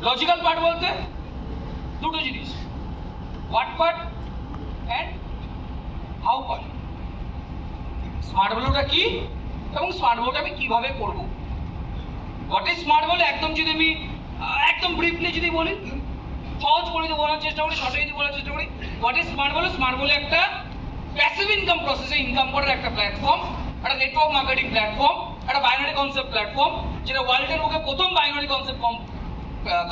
Logical part বলতে দুটো জিনিস, what part and how part. Smart ভ্যালুটা কি এবং স্মার্ট ভ্যালুটা আমি কিভাবে করব। হোয়াট ইজ স্মার্ট ভ্যালু একদম যদি আমি একদম ব্রিফলি যদি বলি, সহজ করে যদি বলার চেষ্টা করি, শর্টে যদি বলার চেষ্টা করি, what is smart value? Smart value একটা প্যাসিভ ইনকাম প্রসেসে ইনকাম করার একটা প্ল্যাটফর্ম, একটা নেটওয়ার্ক মার্কেটিং প্ল্যাটফর্ম, একটা বাইনারি কনসেপ্ট প্ল্যাটফর্ম, যেটা ওয়ার্ল্ডের বুকে প্রথম বাইনারি কনসেপ্ট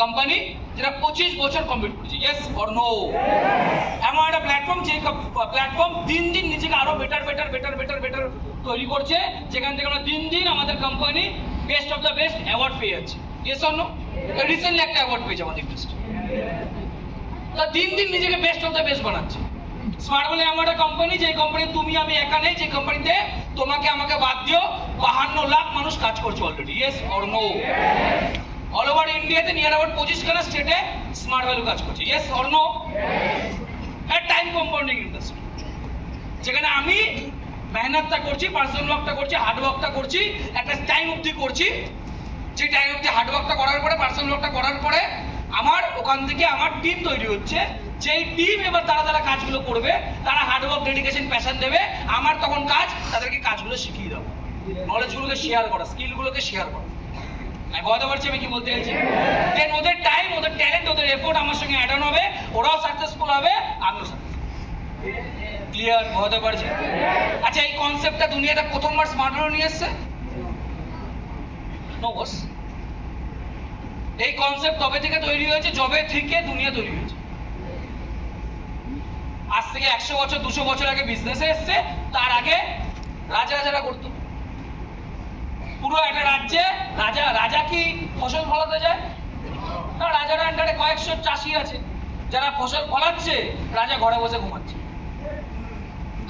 কোম্পানি যেটা 25 বছর কমপ্লিট করেছে। Yes or no? এমন একটা প্ল্যাটফর্ম, যে প্ল্যাটফর্ম দিন দিন নিজেকে আরো বেটার তৈরি করছে, যেখান থেকে আমরা দিন দিন আমাদের company best of the best award পেয়ে যাচ্ছে। Yes or no? রিসেন্টলি একটা অ্যাওয়ার্ড পেয়েছে আমাদের ইন্ডাস্ট্রি। তা দিন দিন নিজেকে বেস্ট অফ দ্য বেস্ট বানাচ্ছে। স্মার্ট ভ্যালু এমন একটা কোম্পানি, যে কোম্পানি তুমি আমি একা নেই, যে কোম্পানিতে তোমাকে আমাকে বাদ দিও 52 লাখ মানুষ কাজ করছে already. Yes or no? All over ইন্ডিয়াতে নিয়ার অ্যাবাউট 25খানা স্টেটে স্মার্ট ভ্যালু কাজ করছে। Yes or no? Time compounding industry, যেখানে আমি মেহনতটা করছি, পার্সোনাল ওয়ার্কটা করছি, হার্ড ওয়ার্কটা করছি, একটা টাইম অবধি করছি। যে টাইম অবধি হার্ড ওয়ার্কটা করার পরে, পার্সোনাল ওয়ার্কটা করার পরে আমার ওখান থেকে আমার টিম তৈরি হচ্ছে। যেই টিম এবার তারা কাজগুলো করবে, তারা হার্ড ওয়ার্ক, ডেডিকেশন, প্যাশন দেবে। আমার তখন কাজ তাদেরকে কাজগুলো শিখিয়ে দেবো, নলেজগুলোকে শেয়ার করা, স্কিলগুলোকে শেয়ার করা। আমি বলতে পারছি আমি কি বলতে চাইছি? দেন ওদের টাইম, ওদের ট্যালেন্ট, ওদের এফোর্ট আমার সঙ্গে অ্যাড অন হবে, ওরাও সাকসেসফুল হবে, আমিও সাকসেসফুল। ক্লিয়ার? বলতে পারছি? আচ্ছা, এই কনসেপ্টটা দুনিয়াতে প্রথমবার স্মার্ট ভ্যালু নিয়ে এসছে? নো বস। এই কনসেপ্ট তবে থেকে তৈরি হয়েছে, যবে থেকে দুনিয়া তৈরি হয়েছে। আজ থেকে 100 বছর 200 বছর আগে বিজনেসে এসছে। তার আগে রাজারা করতো। পুরো একটা রাজ্যে রাজা কি ফসল ফলাতে যায়? না, রাজার আন্ডারে কয়েকশো চাষি আছে, যারা ফসল ফলাচ্ছে, রাজা ঘরে বসে ঘুমাচ্ছে।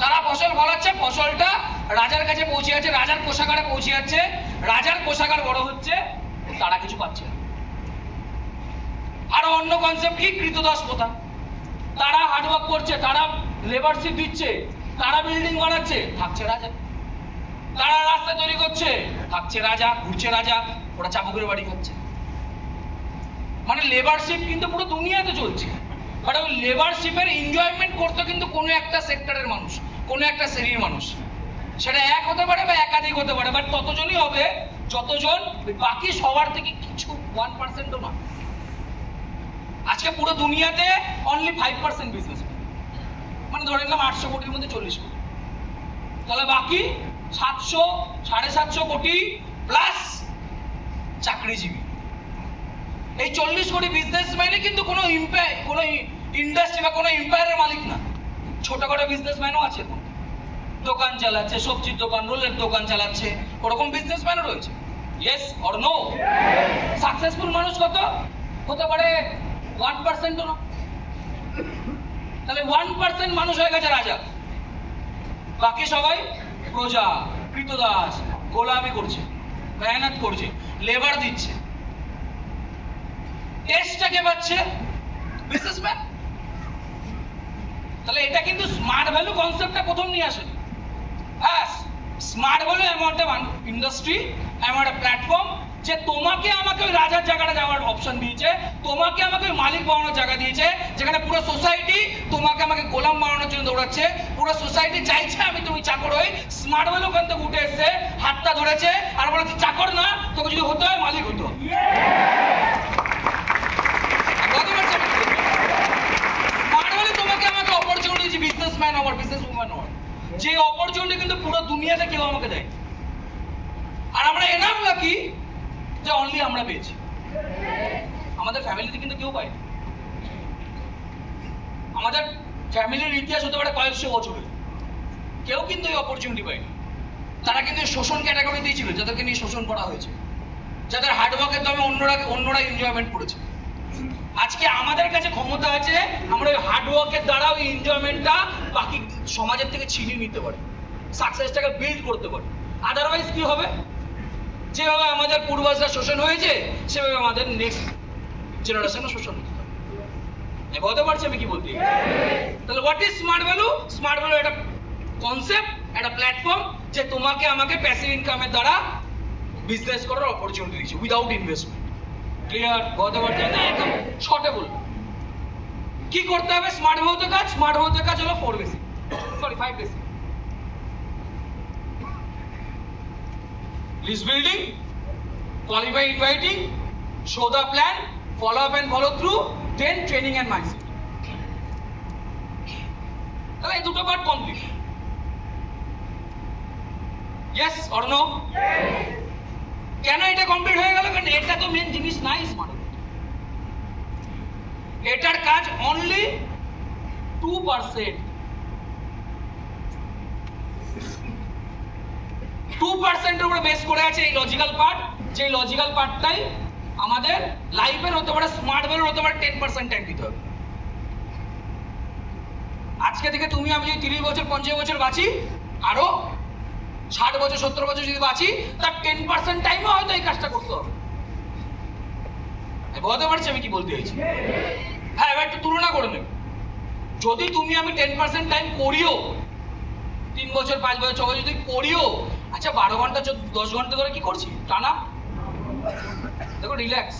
তারা ফসল ফলাচ্ছে, ফসলটা রাজার কাছে পৌঁছে যাচ্ছে, রাজার কোষাগারে পৌঁছে যাচ্ছে, রাজার কোষাগার বড় হচ্ছে, তারা কিছু পাচ্ছে না। আরো অন্য কনসেপ্ট কি? কৃতদাস প্রথা। তারা হার্ডওয়ার্ক করছে, তারা লেবারশিপ দিচ্ছে, তারা বিল্ডিং বানাচ্ছে, থাকছে রাজা। তারা রাস্তা তৈরি করছে, থাকছে রাজা, ঘুরছে রাজা, ওরা চাবুকের বাড়ি খাচ্ছে। মানে লেবারশিপ কিন্তু পুরো দুনিয়াতে চলছে, বাট ওই লেবারশিপের এনজয়মেন্ট করতে কিন্তু কোনো একটা সেক্টরের মানুষ, কোনো একটা শ্রেণীর মানুষ। সেটা এক হতে পারে বা একাধিক হতে পারে, বাট ততজনই হবে যতজন বাকি সবার থেকে কিছু 1%ও না। আজকে পুরো দুনিয়াতে অনলি 5% বিজনেস, মানে ধরে নিলাম 800 কোটির মধ্যে 40 কোটি, তাহলে বাকি 700 750 কোটি প্লাস চাকরিজীবী। এই 40 কোটি বিজনেসম্যানই কিন্তু কোনো ইন্ডাস্ট্রি বা কোনো এম্পায়ারের মালিক না। ছোটখাটো বিজনেসম্যানও আছে, দোকান চালাচ্ছে, সবজির দোকান, রোলের দোকান চালাচ্ছে, ওরকম বিজনেসম্যানও রয়েছে। Yes or no? সাকসেসফুল মানুষ কত হতে পারে? 1%ও না। তাহলে 1% মানুষ হয়ে গেছে রাজা, বাকি সবাই প্রজা, কৃতদাস, গোলামি করছে, মেহনত করছে, লেবার দিচ্ছে। টেস্টটাকে পাচ্ছে বিজনেসম্যান। তাহলে এটা কিন্তু স্মার্ট ভ্যালু কনসেপ্টটা প্রথম নিয়ে আসে। হ্যাঁ, স্মার্ট ভ্যালু এমন একটা ইন্ডাস্ট্রি, এমন একটা প্ল্যাটফর্ম, যে তোমাকে আমাকে ওই রাজার জায়গাটা যাওয়ার অপশন দিয়েছে, তোমাকে আমাকে ওই মালিক বানানোর জায়গা দিয়েছে, যেখানে পুরো সোসাইটি তোমাকে আমাকে গোলাম বানানোর জন্য দৌড়াচ্ছে। পুরো সোসাইটি চাইছে তুমি চাকর হই। স্মার্ট ভ্যালু ওখান থেকে উঠে এসছে, হাতটা ধরেছে আর বলেছে চাকর না, তোকে যদি হতে হয় মালিক হতে হবে। স্মার্ট ভ্যালু তোমাকে আমাকে অপরচুনিটি, বিজনেসম্যান হওয়ার, বিজনেসউম্যান হওয়ার, যে অপরচুনিটি কিন্তু পুরো দুনিয়াতে কেউ আমাকে দেয়। আর আমরা এনাফ লাকি যে অনলি আমরা পেয়েছি, আমাদের ফ্যামিলিতে কিন্তু কেউ পায়নি। আমাদের ফ্যামিলির ইতিহাস হতে পারে কয়েকশো বছরের, কেউ কিন্তু এই অপরচুনিটি পায়নি। তারা কিন্তু শোষণ ক্যাটাগরিতেই ছিল, যাদেরকে নিয়ে শোষণ করা হয়েছে, যাদের হার্ডওয়ার্কের দামে অন্যরা এনজয়মেন্ট করেছে। আজকে আমাদের কাছে ক্ষমতা আছে, আমরা ওই হার্ডওয়ার্কের দ্বারা ওই এনজয়মেন্টটা বাকি সমাজের থেকে ছিনিয়ে নিতে পারি, সাকসেসটাকে বিল্ড করতে পারি। আদারওয়াইজ কি হবে? যেভাবে আমাদের পূর্বজরা শোষণ হয়েছে, সেভাবে আমাদের নেক্সট জেনারেশনও শোষণ হতে হবে। বলতে পারছি আমি কি বলতে? তাহলে what is smart value? Smart value একটা কনসেপ্ট, একটা প্ল্যাটফর্ম, যে তোমাকে আমাকে প্যাসিভ ইনকামের দ্বারা বিজনেস করার অপরচুনিটি দিচ্ছে উইদাউট ইনভেস্টমেন্ট। ক্লিয়ার? বলতে পারছেন না? একদম শর্টে বলবো কি করতে হবে। স্মার্ট ভৌত কাজ, স্মার্ট ভৌত কাজ হলো 4 basic, sorry 5 basic. List building, qualify inviting, show the plan, follow up and follow through, then training and mindset. তাহলে এই দুটো part complete. Yes or no? কেন এটা কমপ্লিট হয়ে গেল? কারণ এটা তো মেন জিনিস নাই স্মার্ট। এটার কাজ অনলি 2%। 2% এর উপরে বেস করে আছে এই লজিক্যাল পার্ট, যে লজিক্যাল পার্টটাই আমাদের লাইফের হতে পারে, স্মার্ট ওয়ের হতে পারে 10% টাইম দিতে হবে। আজকে থেকে তুমি আমি যদি 30 বছর 50 বছর বাঁচি, আরো 60 বছর 70 বছর যদি বাঁচি, তার 10% টাইমও হয়তো এই কাজটা করতে হবে। বুঝতে পারছি আমি কি বলতে চাইছি? হ্যাঁ, এবার একটু তুলনা করে নেব। যদি তুমি আমি 10% টাইম করিও, 3 বছর 5 বছর 6 বছর যদি করিও, আচ্ছা 12 ঘন্টা 10 ঘন্টা ধরে কি করছি টানা? দেখো রিল্যাক্স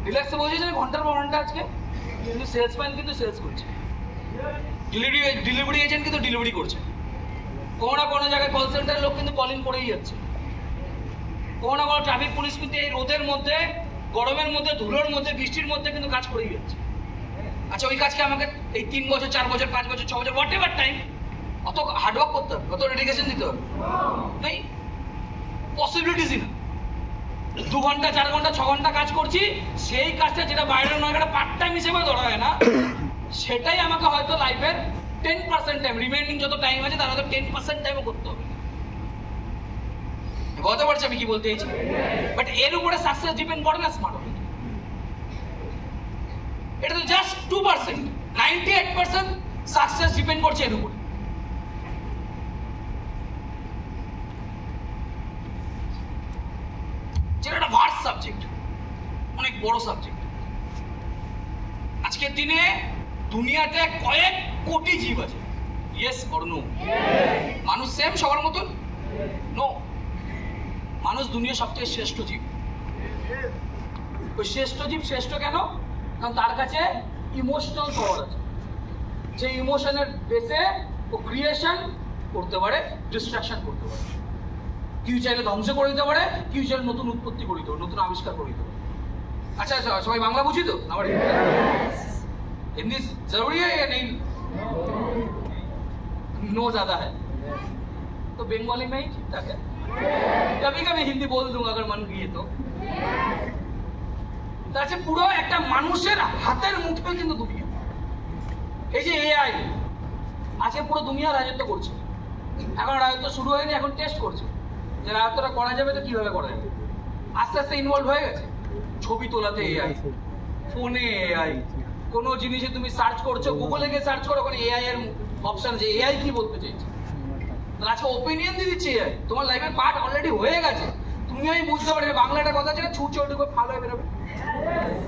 রিল্যাক্সে বলছি ঘন্টার পর ঘন্টা। আজকে কিন্তু সেলসম্যান কিন্তু সেলস করছে, ডেলিভারি এজেন্ট কিন্তু ডেলিভারি করছে, কোনো না কোনো জায়গায় কল সেন্টারের লোক কিন্তু কলিং করেই যাচ্ছে, কোনো না কোনো ট্রাফিক পুলিশ কিন্তু এই রোদের মধ্যে, গরমের মধ্যে, ধুলোর মধ্যে, বৃষ্টির মধ্যে কিন্তু কাজ করেই যাচ্ছে। আচ্ছা ওই কাজকে আমাকে এই 3 বছর 4 বছর 5 বছর 6 বছর হোয়াট এভার টাইম অত হার্ডওয়ার্ক করতে হবে, অত ডেডিকেশন দিতে হবে? নেই, পসিবিলিটিসই না। 2 ঘন্টা 4 ঘন্টা 6 ঘন্টা কাজ করছি, সেই কাজটা যেটা বাইরের নয়, একটা পার্ট টাইম হিসেবে ধরা হয় না, সেটাই আমাকে হয়তো লাইফের 10% টাইম, রিমেইনিং যত টাইম আছে তার হয়তো 10% টাইমও করতে হবে। বুঝতে পারছি আমি কি বলতে চাইছি? বাট এর উপরে সাকসেস ডিপেন্ড করে না স্মার্ট ওয়ার্ক। এটা তো জাস্ট 2%, 98% সাকসেস ডিপেন্ড করছে এর উপরে। যেটা একটা ভার্স সাবজেক্ট, অনেক বড় সাবজেক্ট। আজকের দিনে দুনিয়াতে কয়েক কোটি জীব আছে। Yes or no? মানুষ সেম সবার মতন? নো। মানুষ দুনিয়ার সবথেকে শ্রেষ্ঠ জীব। ওই শ্রেষ্ঠ জীব শ্রেষ্ঠ কেন? কারণ তার কাছে ইমোশনাল পাওয়ার আছে, যে ইমোশনের বেসে ও ক্রিয়েশন করতে পারে, ডিস্ট্রাকশন করতে পারে, কেউ চাইলে ধ্বংস করে দিতে পারে, কেউ চাইলে নতুন উৎপত্তি করে দিতে পারে, নতুন আবিষ্কার করে দিতে পারে। আচ্ছা আচ্ছা, সবাই বাংলা বুঝি তো? আমার हिंदी जरूरी है या नहीं? नो ज्यादा है तो बंगाली में ही ठीक ठाक है, कभी कभी हिंदी बोल दूंगा अगर मन किए तो। তাহলে পুরো একটা মানুষের হাতের মুঠোয় কিন্তু দুনিয়া। এই যে এআই আজকে পুরো দুনিয়া রাজত্ব করছে। এখন রাজত্ব শুরু হয়নি, এখন টেস্ট করছে যে রাজত্বটা করা যাবে তো কিভাবে করা যাবে। আস্তে আস্তে ইনভলভ হয়ে গেছে। ছবি তোলাতে এআই, ফোনে এআই, কোনো জিনিসে তুমি সার্চ করছো, গুগলে গিয়ে সার্চ করো, ওখানে এআই এর অপশন আছে, এআই কি বলতে চাইছে। তাহলে আজকে ওপিনিয়ন দিয়ে দিচ্ছে এআই, তোমার লাইফের পার্ট অলরেডি হয়ে গেছে। তুমি আমি বুঝতে পারবে বাংলা একটা কথা আছে না, ছুঁচে ওটুকু ভালো হয়ে বেরোবে।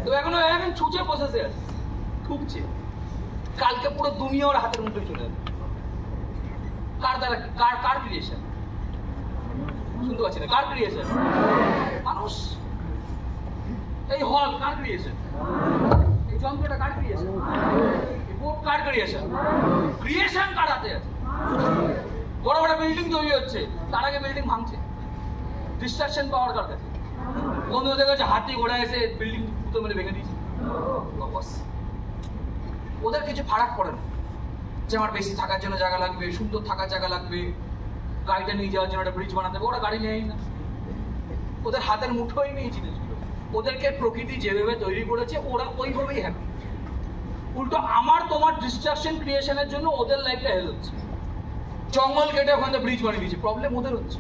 তো এখনো এখন ছুঁচে বসেছে আছে, ঠুকছে। কালকে পুরো দুনিয়া ওর হাতের মুঠোয় চলে যাবে। কার দ্বারা? কার ক্রিয়েশন? শুনতে পাচ্ছি না। কার ক্রিয়েশন? মানুষ। এই হল কার ক্রিয়েশন? এই যন্ত্রটা কার ক্রিয়েশন? এই বোর্ড কার ক্রিয়েশন? ক্রিয়েশন কার হাতে আছে? বড় বড় বিল্ডিং তৈরি হচ্ছে, তার আগে বিল্ডিং ভাঙছে। ডিস্ট্রাকশন পাওয়ার কার কাছে? বন্ধুদের কাছে হাতি ঘোড়া এসে বিল্ডিং পুতো মেরে ভেঙে দিয়েছে। ওদের কিছু ফারাক পড়ে না যে আমার বেশি থাকার জন্য জায়গা লাগবে, সুন্দর থাকার জায়গা লাগবে, গাড়িটা নিয়ে যাওয়ার জন্য একটা ব্রিজ বানাতে হবে। ওরা গাড়ি নেয় না, ওদের হাতের মুঠোই নেই জিনিসগুলো। ওদেরকে প্রকৃতি যেভাবে তৈরি করেছে ওরা ওইভাবেই হ্যাপি। উল্টো আমার তোমার ডিস্ট্রাকশন ক্রিয়েশনের জন্য ওদের লাইফটা হেল হচ্ছে। জঙ্গল কেটে ওখানে ব্রিজ বানিয়ে দিয়েছে, প্রবলেম ওদের হচ্ছে,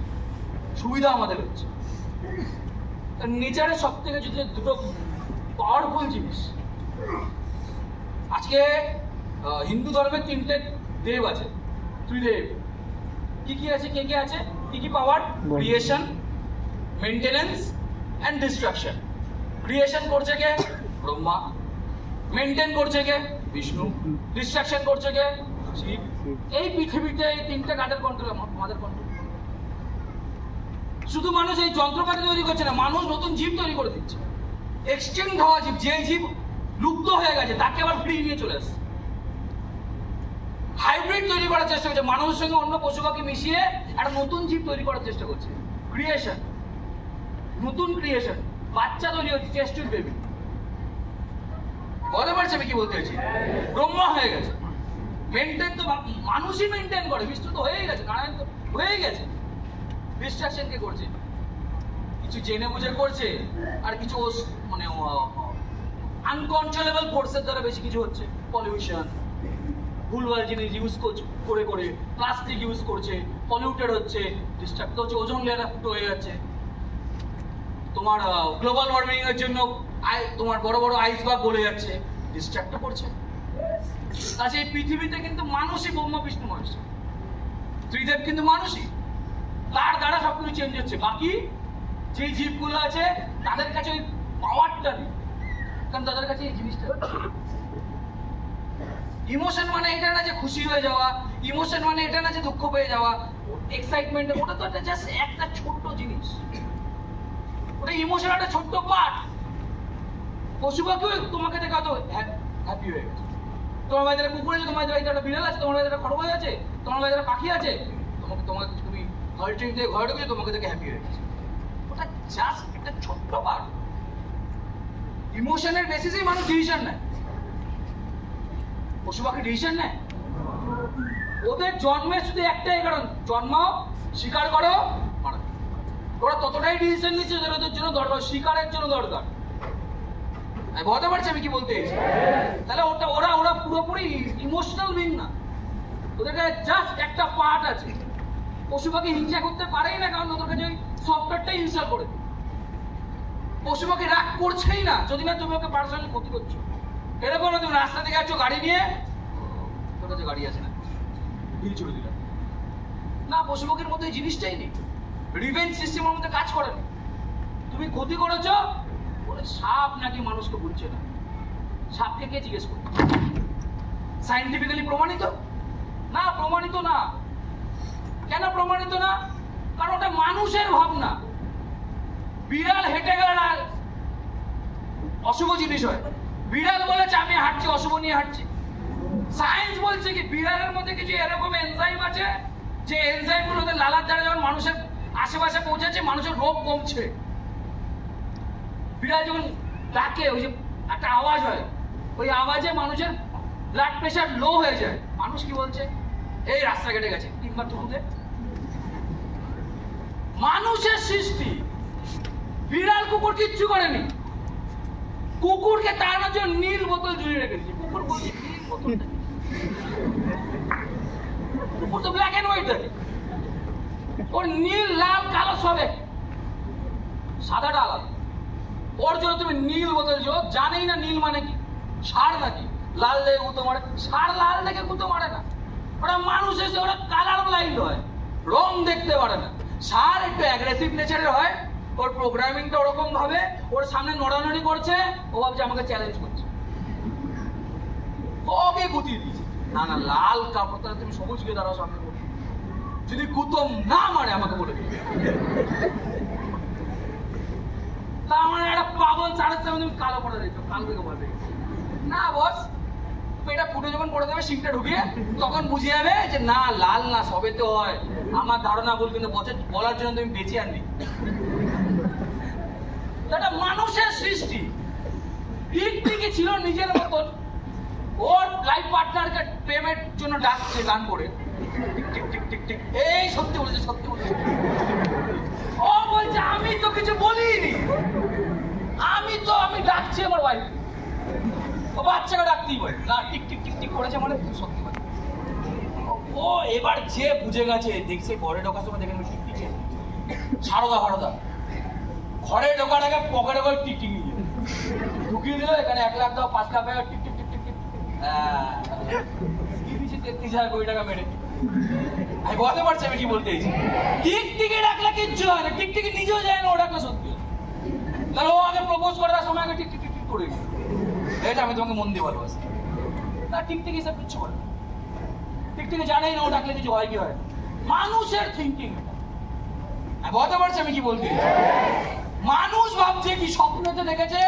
সুবিধা আমাদের হচ্ছে। নেচারের সব থেকে যদি দুটো পাওয়ারফুল জিনিস, আজকে হিন্দু ধর্মের 3টে দেব আছে, ত্রিদেব। কি কি আছে? কে কে আছে? কি কি power? Creation, maintenance and destruction. Creation করছে কে? ব্রহ্মা। মেইনটেইন করছে কে? বিষ্ণু। ডিস্ট্রাকশন করছে কে? শিব। এই পৃথিবীতে এই 3টে কাদের কন্ট্রোল? আমাদের কন্ট্রোল। শুধু মানুষ এই যন্ত্রপাতি তৈরি করছে না, মানুষ নতুন জীব তৈরি করে দিচ্ছে। এক্সটিংক্ট হওয়া জীব, যে জীব লুপ্ত হয়ে গেছে তাকে আবার ফ্রি নিয়ে চলে আসছে। হাইব্রিড তৈরি করার চেষ্টা করছে, মানুষের সঙ্গে অন্য পশু পাখি মিশিয়ে একটা নতুন জীব তৈরি করার চেষ্টা করছে। ক্রিয়েশন, নতুন ক্রিয়েশন, বাচ্চা তৈরি হচ্ছে, টেস্ট টিউব বেবি। বলতে পারছি আমি কি বলতে চাইছি? ব্রহ্মা হয়ে গেছে। মেনটেন তো মানুষই মেনটেন করে, বিষ্ণু তো হয়েই গেছে, নারায়ণ তো হয়েই গেছে। ডিস্ট্রাকশন কে করছে? কিছু জেনে বুঝে করছে, আর কিছু মানে আনকন্ট্রোলেবল ফোর্সের দ্বারা বেশি কিছু হচ্ছে। পলিউশন, ভুলভাল জিনিস ইউজ করে করে প্লাস্টিক ইউজ করছে, পলিউটেড হচ্ছে, ডিস্ট্রাক্ট হচ্ছে, ওজোন লেয়ার ফুটো হয়ে যাচ্ছে। তোমার গ্লোবাল ওয়ার্মিং এর জন্য তোমার বড় বড় আইসবার্গ গলে যাচ্ছে, ডিস্ট্রাক্ট করছে। আচ্ছা, এই পৃথিবীতে কিন্তু মানুষই ব্রহ্মা বিষ্ণু মহেশ, ত্রিদেব কিন্তু মানুষই, তার দ্বারা সবকিছু চেঞ্জ হচ্ছে। বাকি যে জীবগুলো আছে তাদের কাছে ওই পাওয়ারটা নেই, কারণ তাদের কাছে এই জিনিসটা। ইমোশন মানে এটা না যে খুশি হয়ে যাওয়া, ইমোশন মানে এটা না যে দুঃখ পেয়ে যাওয়া, এক্সাইটমেন্ট, ওটা তো জাস্ট একটা ছোট্ট জিনিস, ওটা ইমোশন একটা ছোট্ট পার্ট। পশু পাখিও তোমাকে দেখে হয়তো হ্যাপি হয়ে গেছে। তোমার বাড়িতে কুকুর আছে, তোমার বাড়িতে একটা বিড়াল আছে, তোমার বাড়িতে একটা খরগোশ আছে, তোমার বাড়িতে একটা পাখি আছে, তোমাকে তুমি ঘরে দিয়ে ঘরে ঢুকে তোমাকে দেখে হ্যাপি হয়ে গেছে। ওটা জাস্ট একটা ছোট্ট পার্ট। ইমোশনের বেসিসেই মানুষ ডিসিশন নেয়, পশু পাখি ডিসিশন নেয়। ওদের জন্মের শুধু একটাই কারণ, জন্মাও, শিকার করো, মারা। ওরা ততটাই ডিসিশন নিচ্ছে যেটা ওদের জন্য দরকার, শিকারের জন্য দরকার। বুঝতে পারছি আমি কি বলতে চাইছি? তাহলে ওরা পুরোপুরি ইমোশনাল বিং না, ওদের কাছে জাস্ট একটা পার্ট আছে। পশু পাখি হিংসা করতে পারেই না, কারণ ওদের কাছে ওই সফটওয়্যারটাই ইনস্টল করে। পশু পাখি রাগ করছেই না যদি না তুমি ওকে পার্সোনালি ক্ষতি করছো। এরকম না তুমি রাস্তা থেকে যাচ্ছ গাড়ি নিয়ে, তোর কাছে গাড়ি আছে না, ঢিল ছুড়ে দিলাম না, পশু পাখির মধ্যে এই জিনিসটাই নেই, রিভেঞ্জ সিস্টেমের মধ্যে কাজ করে না। তুমি ক্ষতি করেছো বলে সাপ নাকি মানুষকে বুঝছে না, সাপকে কে জিজ্ঞেস করবে? সাইন্টিফিক্যালি প্রমাণিত না, প্রমাণিত না। কেন প্রমাণিত না? কারণ ওটা মানুষের ভাবনা। বিড়াল হেঁটে গেলে অশুভ জিনিস হয়, বিড়াল বলেছে আমি হাঁটছি, অশুভ নিয়ে হাঁটছি। সায়েন্স বলছে কি বিড়ালের মধ্যে কিছু এরকম এনজাইম আছে যে এনজাইম গুলো লালার দ্বারা যখন মানুষের আশেপাশে পৌঁছেছে মানুষের রোগ কমছে। বিড়াল যখন ডাকে, ওই যে একটা আওয়াজ হয়, ওই আওয়াজে মানুষের ব্লাড প্রেশার লো হয়ে যায়। মানুষ কি বলছে? এই রাস্তা কেটে গেছে, তিনবার টুকুতে। মানুষের সৃষ্টি, বিড়াল কুকুর কিচ্ছু করেনি। কুকুরকে তাড়ানোর জন্য নীল বোতল ঝুলিয়ে রেখেছে। কুকুর বলছে নীল বোতলটা, কুকুর তো ব্ল্যাক এন্ড হোয়াইট থাকে, ওর নীল লাল কালো সবে, সাদাটা আলাদা। ওর জন্য তুমি নীল বোতল যোগ, জানেই না নীল মানে কি, সার নাকি, লাল দেখে গুঁতো মারে। সার লাল দেখে গুঁতো মারে না, ওরা মানুষ এসে ওরা কালার ব্লাইন্ড হয়, রং দেখতে পারে না। সার একটু অ্যাগ্রেসিভ নেচারের হয়, ওর প্রোগ্রামিংটা ওরকম ভাবে, ওর সামনে নড়ানড়ি করছে, ও ভাবছে আমাকে চ্যালেঞ্জ করছে, ওকে গুতিয়ে দিয়েছে। না না, লাল কাপড় তাহলে তুমি সবুজ গিয়ে দাঁড়াও সামনে, যদি গুতো না মারে আমাকে বলে দিবে। তা আমার একটা পাগল সাড়ে সামনে তুমি কালো পড়ে দিচ্ছ, কালো থেকে বলবে না বস, এটা ফুটে যখন পড়ে দেবে শিংটা ঢুকিয়ে, তখন বুঝে যাবে যে না লাল না, সবে তো হয়। আমার ধারণা ভুল, কিন্তু বলার জন্য তুমি বেঁচে আননি। এটা মানুষের সৃষ্টি। টিকটিকি ছিল নিজের মতন, ওর লাইফ পার্টনারকে প্রেমের জন্য ডাকছে গান করে, টিক টিক টিক টিক। এই সত্যি বলেছে, সত্যি বলেছে। ও বলছে আমি তো কিছু বলিনি, আমি ডাকছি আমার ওয়াইফ। ও বাচ্চাকে ডাকতেই পারে না, টিক টিক টিক টিক করেছে মানে সত্যি কথা। ও এবার যে বুঝে গেছে, দেখছে ঘরে ঢোকার সময় দেখেন টিকটিকি সারদা ফারদা, ঘরে ঢোকার আগে পকেটে করে টিকটিক নিয়ে ঢুকিয়ে দিল, এখানে 1 লাখ দাও, 5 লাখ টাকা, tick tick tick tick tick. হ্যাঁ, 33,000 কোটি টাকা মেরে। আমি বলতে পারছি আমি কি বলতে চাইছি। টিকটিকি ডাকলে কিচ্ছু হয় না, টিকটিকি নিজেও যায় না ও ডাকলে সত্যি। তাহলে ও আগে প্রপোজ করার সময় আগে টিক টিক টিক করে গেছে, এটা আমি তোমাকে মন দিয়ে ভালোবাসি না। টিকটিকি সব কিচ্ছু করে না, টিকটিকি জানেই না ও ডাকলে কিছু হয় কি হয়। মানুষের থিঙ্কিং, বলতে পারছি আমি কি বলতে চাইছি। মানুষ ভাবছে কি স্বপ্নতে দেখেছে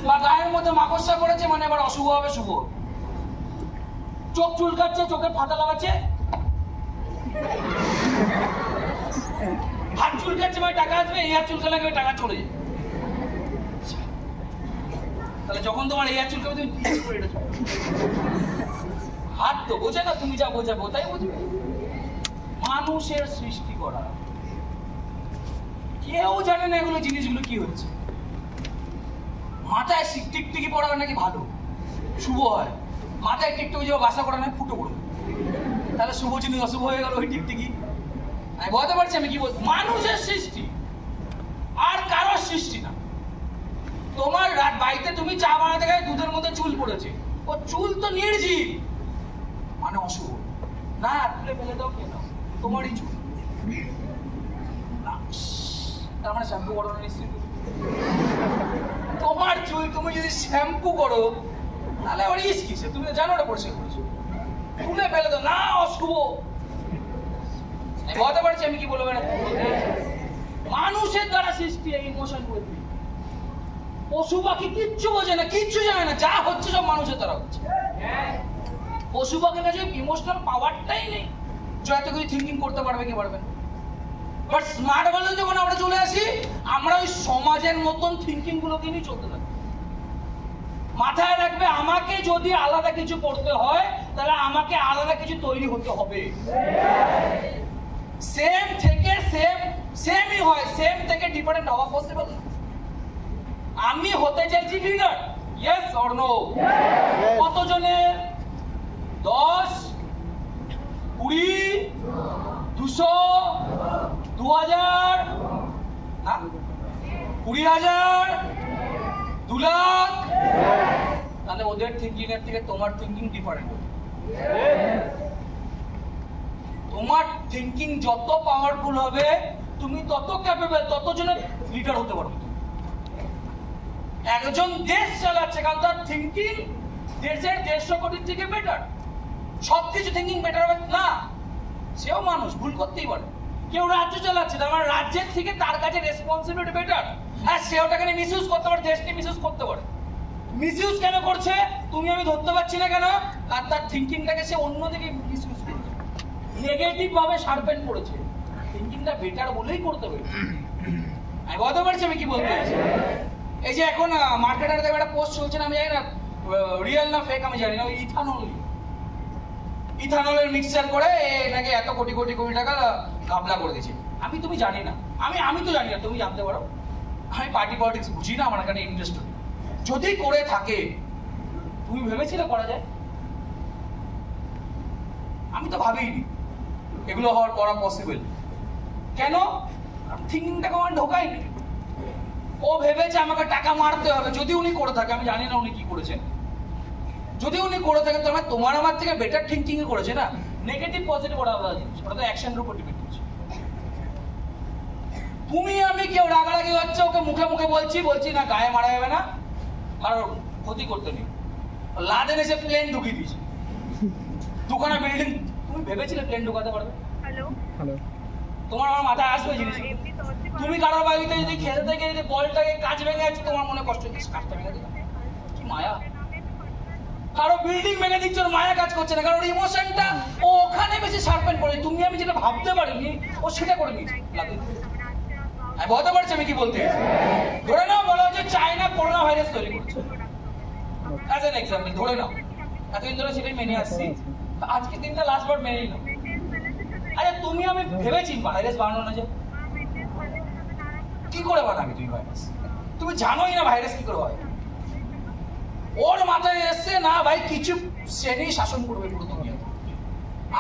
বা গায়ের মধ্যে মাকড়সা পড়েছে মানে এবার অশুভ হবে শুভ, চোখ চুলকাচ্ছে, চোখে ফাতা লাগাচ্ছে, হাত চুলকাচ্ছে মানে টাকা আসবে, এই হাত চুলকালে টাকা চলে যায়। তাহলে যখন তোমার এই হাত চুলকাবে তুমি হাত তো বোঝে না, তুমি যা বোঝাবো তাই বুঝবে। মানুষের সৃষ্টি করা, কেউ জানে না এগুলো জিনিসগুলো কি হচ্ছে। মাথায় টিকটিকি পড়া নাকি ভালো, শুভ হয়। মাথায় টিকটিকি যে বাসা করা নয়, ফুটো পড়বে, তাহলে শুভ জিনিস অশুভ হয়ে গেল ওই টিকটিকি। আমি বলতে পারছি আমি কি বলছি। মানুষের সৃষ্টি, আর কারোর সৃষ্টি না। তোমার বাড়িতে তুমি চা বানাতে গেলে দুধের মধ্যে চুল পড়েছে, ও চুল তো নির্জীব, মানে অশুভ না, তুলে ফেলে দাও, কেন তোমারই চুল। তার মানে শ্যাম্পু করো না নিশ্চিত। তোমার চুল তুমি যদি শ্যাম্পু করো তাহলে আবার ইস কিসে, তুমি জানো ওটা পরিষ্কার করেছো, তুলে ফেলে দাও না, অশুভ। বলতে পারছি আমি কি বলবো না। মানুষের দ্বারা সৃষ্টি এই ইমোশন বলতে, পশু পাখি কিচ্ছু বোঝে না, কিচ্ছু জানে না, যা হচ্ছে সব মানুষের দ্বারা হচ্ছে। পশু পাখির কাছে ইমোশনাল পাওয়ারটাই নেই, যত কিছু থিঙ্কিং করতে পারবে কি পারবে না। বাট স্মার্ট বলে যখন আমরা চলে আসি, আমরা ওই সমাজের মতন থিঙ্কিং গুলোকে নিয়ে চলতে থাকি। মাথায় রাখবে, আমাকে যদি আলাদা কিছু করতে হয় তাহলে আমাকে আলাদা কিছু তৈরি হতে হবে। সেম থেকে সেমই হয়, সেম থেকে ডিফারেন্ট হওয়া পসিবল না। আমি হতে চাইছি লিডার, ইয়েস অর নো? কতজনের? 10, 20, 200, 2000, 20,000, 2 লাখ? তাহলে ওদের থিঙ্কিং এর থেকে তোমার থিঙ্কিং ডিফারেন্ট। তোমার থিঙ্কিং যত পাওয়ারফুল হবে, তুমি তত ক্যাপেবল, তত জনের লিডার হতে পারবে। একজন দেশ চালাচ্ছে কারণ তার থিঙ্কিং দেশের 150 কোটির থেকে বেটার। সবকিছু থিঙ্কিং বেটার হবে না, সেও মানুষ, ভুল করতেই পারে। কেউ রাজ্য চালাচ্ছে, তার মানে রাজ্যের থেকে তার কাছে রেসপন্সিবিলিটি বেটার। হ্যাঁ, সে ওটাকে মিসইউজ করতে পারে, দেশকে মিসইউজ করতে পারে। মিসইউজ কেন করছে তুমি আমি ধরতে পারছি না কেন? আর তার থিঙ্কিংটাকে সে অন্যদিকে মিসইউজ করছে, নেগেটিভ ভাবে শার্পেন করেছে। থিঙ্কিংটা বেটার বলেই করতে পারে। আমি বলতে পারছি আমি কি বলতে চাইছি। এই যে এখন মার্কেটের দেখে একটা পোস্ট চলছে না, আমি জানি না রিয়েল না ফেক আমি জানি না, ওই ইথানলের মিক্সচার করে নাকি এত কোটি কোটি কোটি টাকা ঘাপলা করে দিয়েছে। তুমি জানি না, আমি তো জানি না, তুমি জানতে পারো। আমি পার্টি পলিটিক্স বুঝি না, আমার এখানে ইন্টারেস্ট নেই। যদি করে থাকে, তুমি ভেবেছিলে করা যায়? আমি তো ভাবিনি এগুলো করা পসিবল। কেন? থিঙ্কিংটাকে আমার ঢোকায়নি। ও ভেবেছে আমাকে টাকা মারতে হবে। যদি উনি করে থাকে, আমি জানি না উনি কি করেছেন, যদি উনি করে থাকে তাহলে তোমার আমার থেকে বেটার থিঙ্কিং করেছে না। নেগেটিভ পজিটিভ ওটা আলাদা জিনিস, ওটা তো অ্যাকশনের উপর ডিপেন্ড করছে। তুমি আমি কেউ রাগারাগি হচ্ছে, ওকে মুখে মুখে বলছি না গায়ে মারা যাবে না, কারোর ক্ষতি করতে নেই। লাদেন এসে প্লেন ঢুকিয়ে দিয়েছে দুখানা বিল্ডিং। তুমি ভেবেছিলে প্লেন ঢুকাতে পারবে? তোমার আমার মাথায় আসবে জিনিস। তুমি কারোর বাড়িতে যদি খেলতে গিয়ে যদি বলটাকে কাজ ভেঙে যাচ্ছে, তোমার মনে কষ্ট হচ্ছে, কাজটা ভেঙে দিলাম, কি মায়া। কারো বিল্ডিং ভেঙে দিচ্ছে, ওর মায়া কাজ করছে না, কারণ ওর ইমোশনটা ও ওখানে বেশি শার্পেন করে। তুমি আমি যেটা ভাবতে পারিনি, ও সেটা করে নিয়েছে। আমি বলতে পারছি আমি কি বলতে চাইছি। ধরে নাও বলা হচ্ছে চায়না করোনা ভাইরাস তৈরি করছে, অ্যাজ অ্যান এক্সাম্পল ধরে নাও। এতদিন ধরে সেটাই মেনে আসছি, আজকে দিনটা লাস্ট বার মেনে নিলাম। আচ্ছা, তুমি আমি ভেবেছি ভাইরাস বানানো না, যে কি করে বানাবি তুই ভাইরাস? তুমি জানোই না ভাইরাস কি করে হয়। ওর মাথায় এসছে না ভাই কিছু শ্রেণী শাসন করবে পুরো দুনিয়াতে,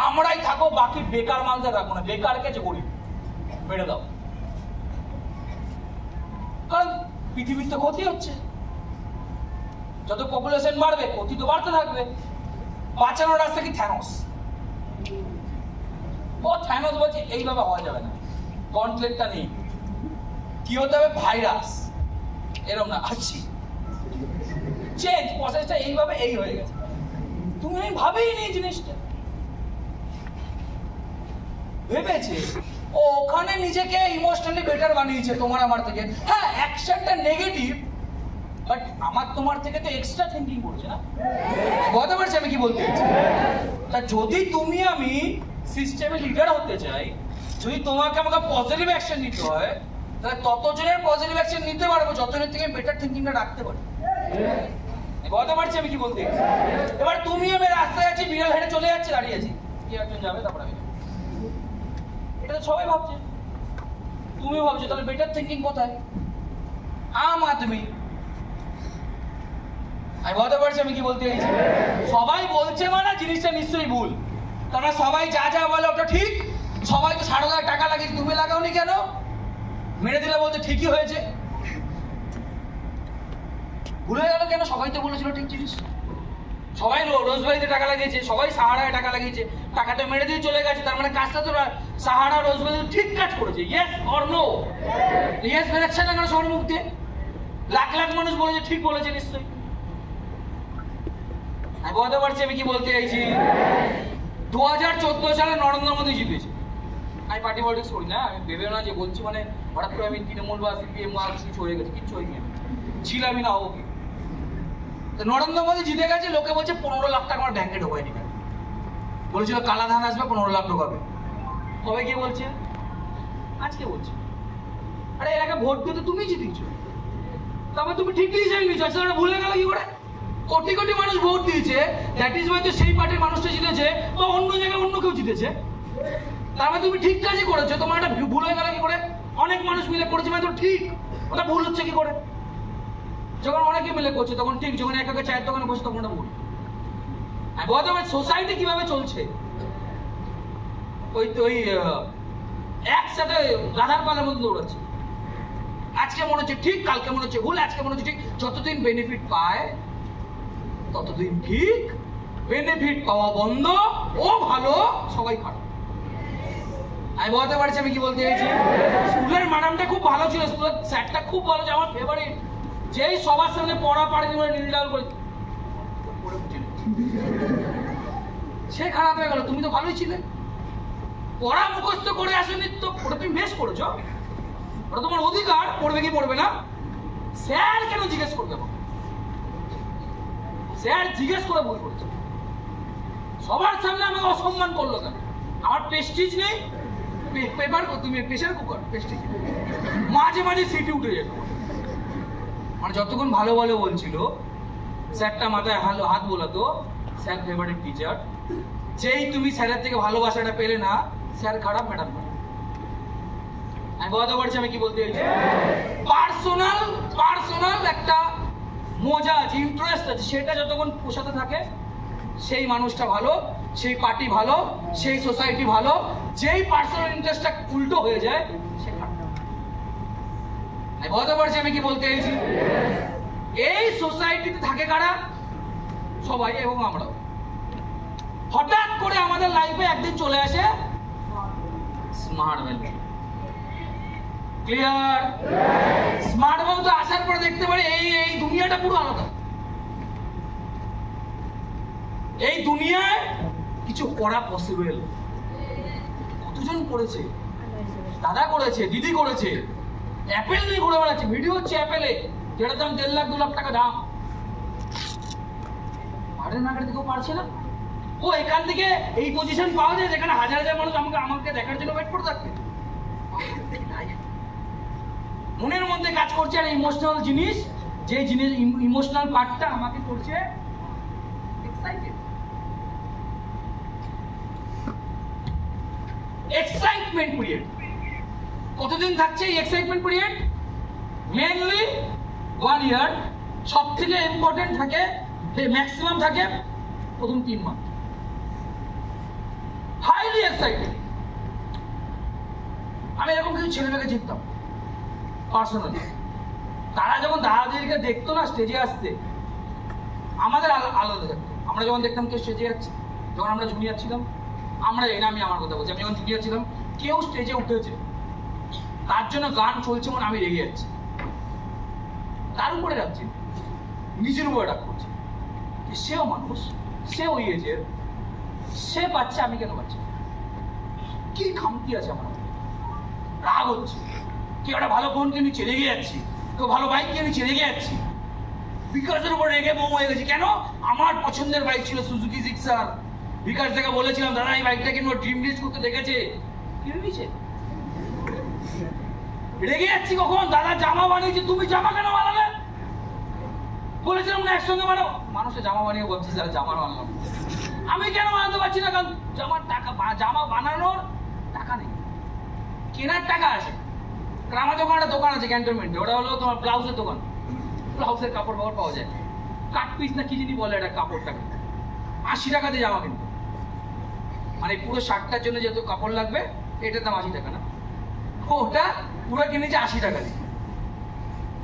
আমরাই থাকো, বাকি বেকার মানতে রাখবো না, বেকারকে যে গরিব বেড়ে দাও। কারণ পৃথিবীর তো ক্ষতি হচ্ছে, যত পপুলেশন বাড়বে ক্ষতি তো বাড়তে থাকবে। বাঁচানোর রাস্তা কি? থ্যানোস। ও থ্যানোস বলছে এইভাবে হওয়া যাবে না, কনফ্লিক্টটা নেই, কি হতে হবে? ভাইরাস এরকম না, আসছি চেঞ্জ প্রসেসটা এইভাবে এই হয়ে গেছে। তুমি আমি ভাবেই নেই জিনিসটা, ভেবেছে ও ওখানে নিজেকে ইমোশনালি বেটার বানিয়েছে তোমার আমার থেকে। হ্যাঁ, অ্যাকশনটা নেগেটিভ, বাট আমার তোমার থেকে তো এক্সট্রা থিঙ্কিং করছে না, বুঝতে পারছি আমি কি বলতে চাইছি? তা যদি তুমি আমি সিস্টেমে লিডার হতে চাই, যদি তোমাকে আমাকে পজিটিভ অ্যাকশন নিতে হয়, তাহলে ততজনের পজিটিভ অ্যাকশন নিতে পারবো যতজনের থেকে বেটার থিঙ্কিংটা রাখতে পারবো। বুঝতে পারছি আমি কি বলতে চাইছি? এবার তুমি আমি রাস্তায় আছি, বিড়াল হেঁটে চলে যাচ্ছে, দাঁড়িয়ে আছি, কি একজন যাবে তারপর আমি, এটা তো সবাই ভাবছে, তুমিও ভাবছো, তাহলে বেটার থিঙ্কিং কোথায়? আম আদমি, আমি বুঝতে পারছি আমি কি বলতে চাইছি? সবাই বলছে মানে জিনিসটা নিশ্চয়ই ভুল, তোমরা সবাই যা যা বলে ওটা ঠিক, সবাই তো 60,000 টাকা লাগিয়েছে, তুমি লাগাওনি কেন? মেরে দিলে বলতে ঠিকই হয়েছে, ভুল হয়ে গেল কেন? সবাই তো বলেছিল ঠিক জিনিস, সবাই রোজবাড়িতে টাকা লাগিয়েছে, সবাই সাহারায় টাকা লাগিয়েছে, টাকাটা মেরে দিয়ে চলে গেছে, তার মানে কাজটা তো সাহারা রোজবাড়ি ঠিক কাজ করেছে। Yes or no? ইয়েস বেরোচ্ছে না কেন সবার মুখ দিয়ে? লাখ লাখ মানুষ বলেছে ঠিক বলেছে নিশ্চয়ই। আমি বুঝতে পারছি আমি কি বলতে চাইছি? 2014 সালে নরেন্দ্র মোদী জিতেছে। আমি পার্টি পলিটিক্স করি না, আমি ভেবে না যে বলছি মানে হঠাৎ করে আমি তৃণমূল বা সিপিএম বা কিছু হয়ে গেছে, কিচ্ছু হয়নি, ছিলামই না, হবো কি। নরেন্দ্র মোদী জিতে গেছে, লোকে বলছে 15 লাখ টাকা আমার ব্যাংকে ঢোকায়নি কেন? বলেছিল কালা ধান আসবে 15 লাখ ঢোকাবে, কবে কে বলছে? আজকে বলছে। আরে এর আগে ভোট দিয়ে তো তুমি জিতেছ, তবে তুমি ঠিক ডিসিশন নিয়েছো, সেটা ভুলে গেল কি করে? কোটি কোটি মানুষ ভোট দিয়েছে, দ্যাট ইজ হয়তো সেই পার্টির মানুষটা জিতেছে বা অন্য জায়গায় অন্য কেউ জিতেছে, তার মানে তুমি ঠিক কাজই করেছো, তোমার একটা ভুল হয়ে গেল কি করে? অনেক মানুষ মিলে করেছে মানে তো ঠিক, ওটা ভুল হচ্ছে কি করে? যখন অনেকে মিলে করছে তখন ঠিক, যখন একা চায়ের দোকানে বসে তখন ওটা ভুল। আর বলতে হবে সোসাইটি কিভাবে চলছে, ওই ওই একসাথে রাধার পালের মধ্যে দৌড়াচ্ছে, আজকে মনে হচ্ছে ঠিক, কালকে মনে হচ্ছে ভুল, আজকে মনে হচ্ছে ঠিক। যতদিন বেনিফিট পায় ততদিন ঠিক, বেনিফিট পাওয়া বন্ধ, ও ভালো সবাই খারাপ। আমি বলতে পারছি আমি কি বলতে চাইছি? স্কুলের ম্যাডামটা খুব ভালো ছিল, স্কুলের স্যারটা খুব ভালো, আমার ফেভারিট, যেই সবার সামনে পড়া পারেনি বলে নীল করে সে খারাপ হয়ে গেল। তুমি তো ভালোই ছিলে, পড়া মুখস্থ করে আসেনি তো, ওটা তুমি বেশ করেছো, ওটা তোমার অধিকার, পড়বে কি পড়বে না। স্যার কেন জিজ্ঞেস করতে পারো? স্যার জিজ্ঞেস করে ভুল করেছে, সবার সামনে আমাকে অসম্মান করলো কেন? আমার প্রেস্টিজ নেই, পেপার তুমি প্রেশার কুকার প্রেস্টিজ, মাঝে মাঝে সিটি উঠে যেত, মানে যতক্ষণ ভালো ভালো বলছিল, স্যারটা মাথায় হাত বোলাতো, স্যার ফেভারিট টিচার, যেই তুমি স্যারের থেকে ভালোবাসাটা পেলে না, স্যার খারাপ, ম্যাডাম খারাপ। আমি বলতে পারছি আমি কি বলতে চাইছি? পার্সোনাল একটা মজা আছে, ইন্টারেস্ট আছে, সেটা যতক্ষণ পোষাতে থাকে, সেই মানুষটা ভালো, সেই পার্টি ভালো, সেই সোসাইটি ভালো। যেই পার্সোনাল ইন্টারেস্টটা উল্টো হয়ে যায়, সে খারাপ। আমি বলতে পারছি আমি কি বলতে চাইছি? এই সোসাইটিতে থাকে কারা? সবাই, এবং আমরাও। হঠাৎ করে আমাদের লাইফে একদিন চলে আসে smart value. Clear? Smart value তো আসার পরে দেখতে পারি এই দুনিয়াটা পুরো আলাদা। এই দুনিয়ায় কিছু করা পসিবল। কতজন করেছে? দাদা করেছে, দিদি করেছে, অ্যাপেল নিয়ে ঘুরে বেড়াচ্ছে, ভিডিও হচ্ছে অ্যাপেলে, যেটার দাম 1.5 লাখ 2 লাখ টাকা দাম। পারে না, কেউ পারছে না। ও এখান থেকে এই পজিশন পাওয়া যায় যেখানে হাজার হাজার মানুষ আমাকে দেখার জন্য ওয়েট করে থাকবে। মনের মধ্যে কাজ করছে আর ইমোশনাল জিনিস, যে জিনিস ইমোশনাল পার্টটা আমাকে করছে এক্সাইটেড। এক্সাইটমেন্ট পিরিয়ড কতদিন থাকছে? এই এক্সাইটমেন্ট পিরিয়ড মেইনলি 1 ইয়ার। সব থেকে ইম্পর্টেন্ট থাকে, ম্যাক্সিমাম থাকে প্রথম 3 মাস, হাইলি এক্সাইটেড। আমি এরকম কিছু ছেলেমেয়েকে চিনতাম পার্সোনালি, তারা যখন দাদাদিকে দেখতো না স্টেজে আসতে, আমাদের আলাদা থাকতো। আমরা যখন দেখতাম কেউ স্টেজে যাচ্ছে, যখন আমরা জুনিয়র ছিলাম, আমরা এই না, আমি আমার কথা বলছি, আমি যখন জুনিয়র ছিলাম, কেউ স্টেজে উঠেছে, তার জন্য গান চলছে, মানে আমি রেগে যাচ্ছি, তার উপরে রাখছি, নিজের উপরে রাগ করছি, সেও মানুষ, সেও এজের, সে পাচ্ছে, আমি কেন পাচ্ছি? কি খামতি আছে আমার? রাগ হচ্ছে। কেউ একটা ভালো ফোন কিনে চেলে গিয়ে যাচ্ছি, কেউ ভালো বাইক কিনে চেলে গিয়ে যাচ্ছি, বিকাশের উপর রেগে বোম হয়ে গেছি। কেন? আমার পছন্দের বাইক ছিল সুজুকি জিক্সার। বিকাশ থেকে বলেছিলাম দাদা এই বাইকটা কিনবো, ড্রিম রেস করতে দেখেছে, কিনে নিয়েছে। রেগে যাচ্ছি কখন? দাদা জামা বানিয়েছে, তুমি জামা কেন বানালে? বলেছিলাম না একসঙ্গে বানাবো। মানুষের জামা বানিয়ে বলছে যারা জামা বানালাম, আমি কেন বানাতে পারছি না? কারণ জামা বানানোর টাকা নেই, কেনার টাকা আছে। কারণ আমার দোকান একটা দোকান আছে ক্যান্টনমেন্টে, ওটা হলো তোমার ব্লাউজের দোকান। ব্লাউজের কাপড় ফাপড় পাওয়া যায়, কাট পিস না কি যিনি বলে এটা কাপড়টাকে 80 টাকা দিয়ে জামা কিনতে। মানে পুরো শার্টটার জন্য যেহেতু কাপড় লাগবে, এটার দাম 80 টাকা না, ওটা পুরো কিনেছে 80 টাকা দিয়ে।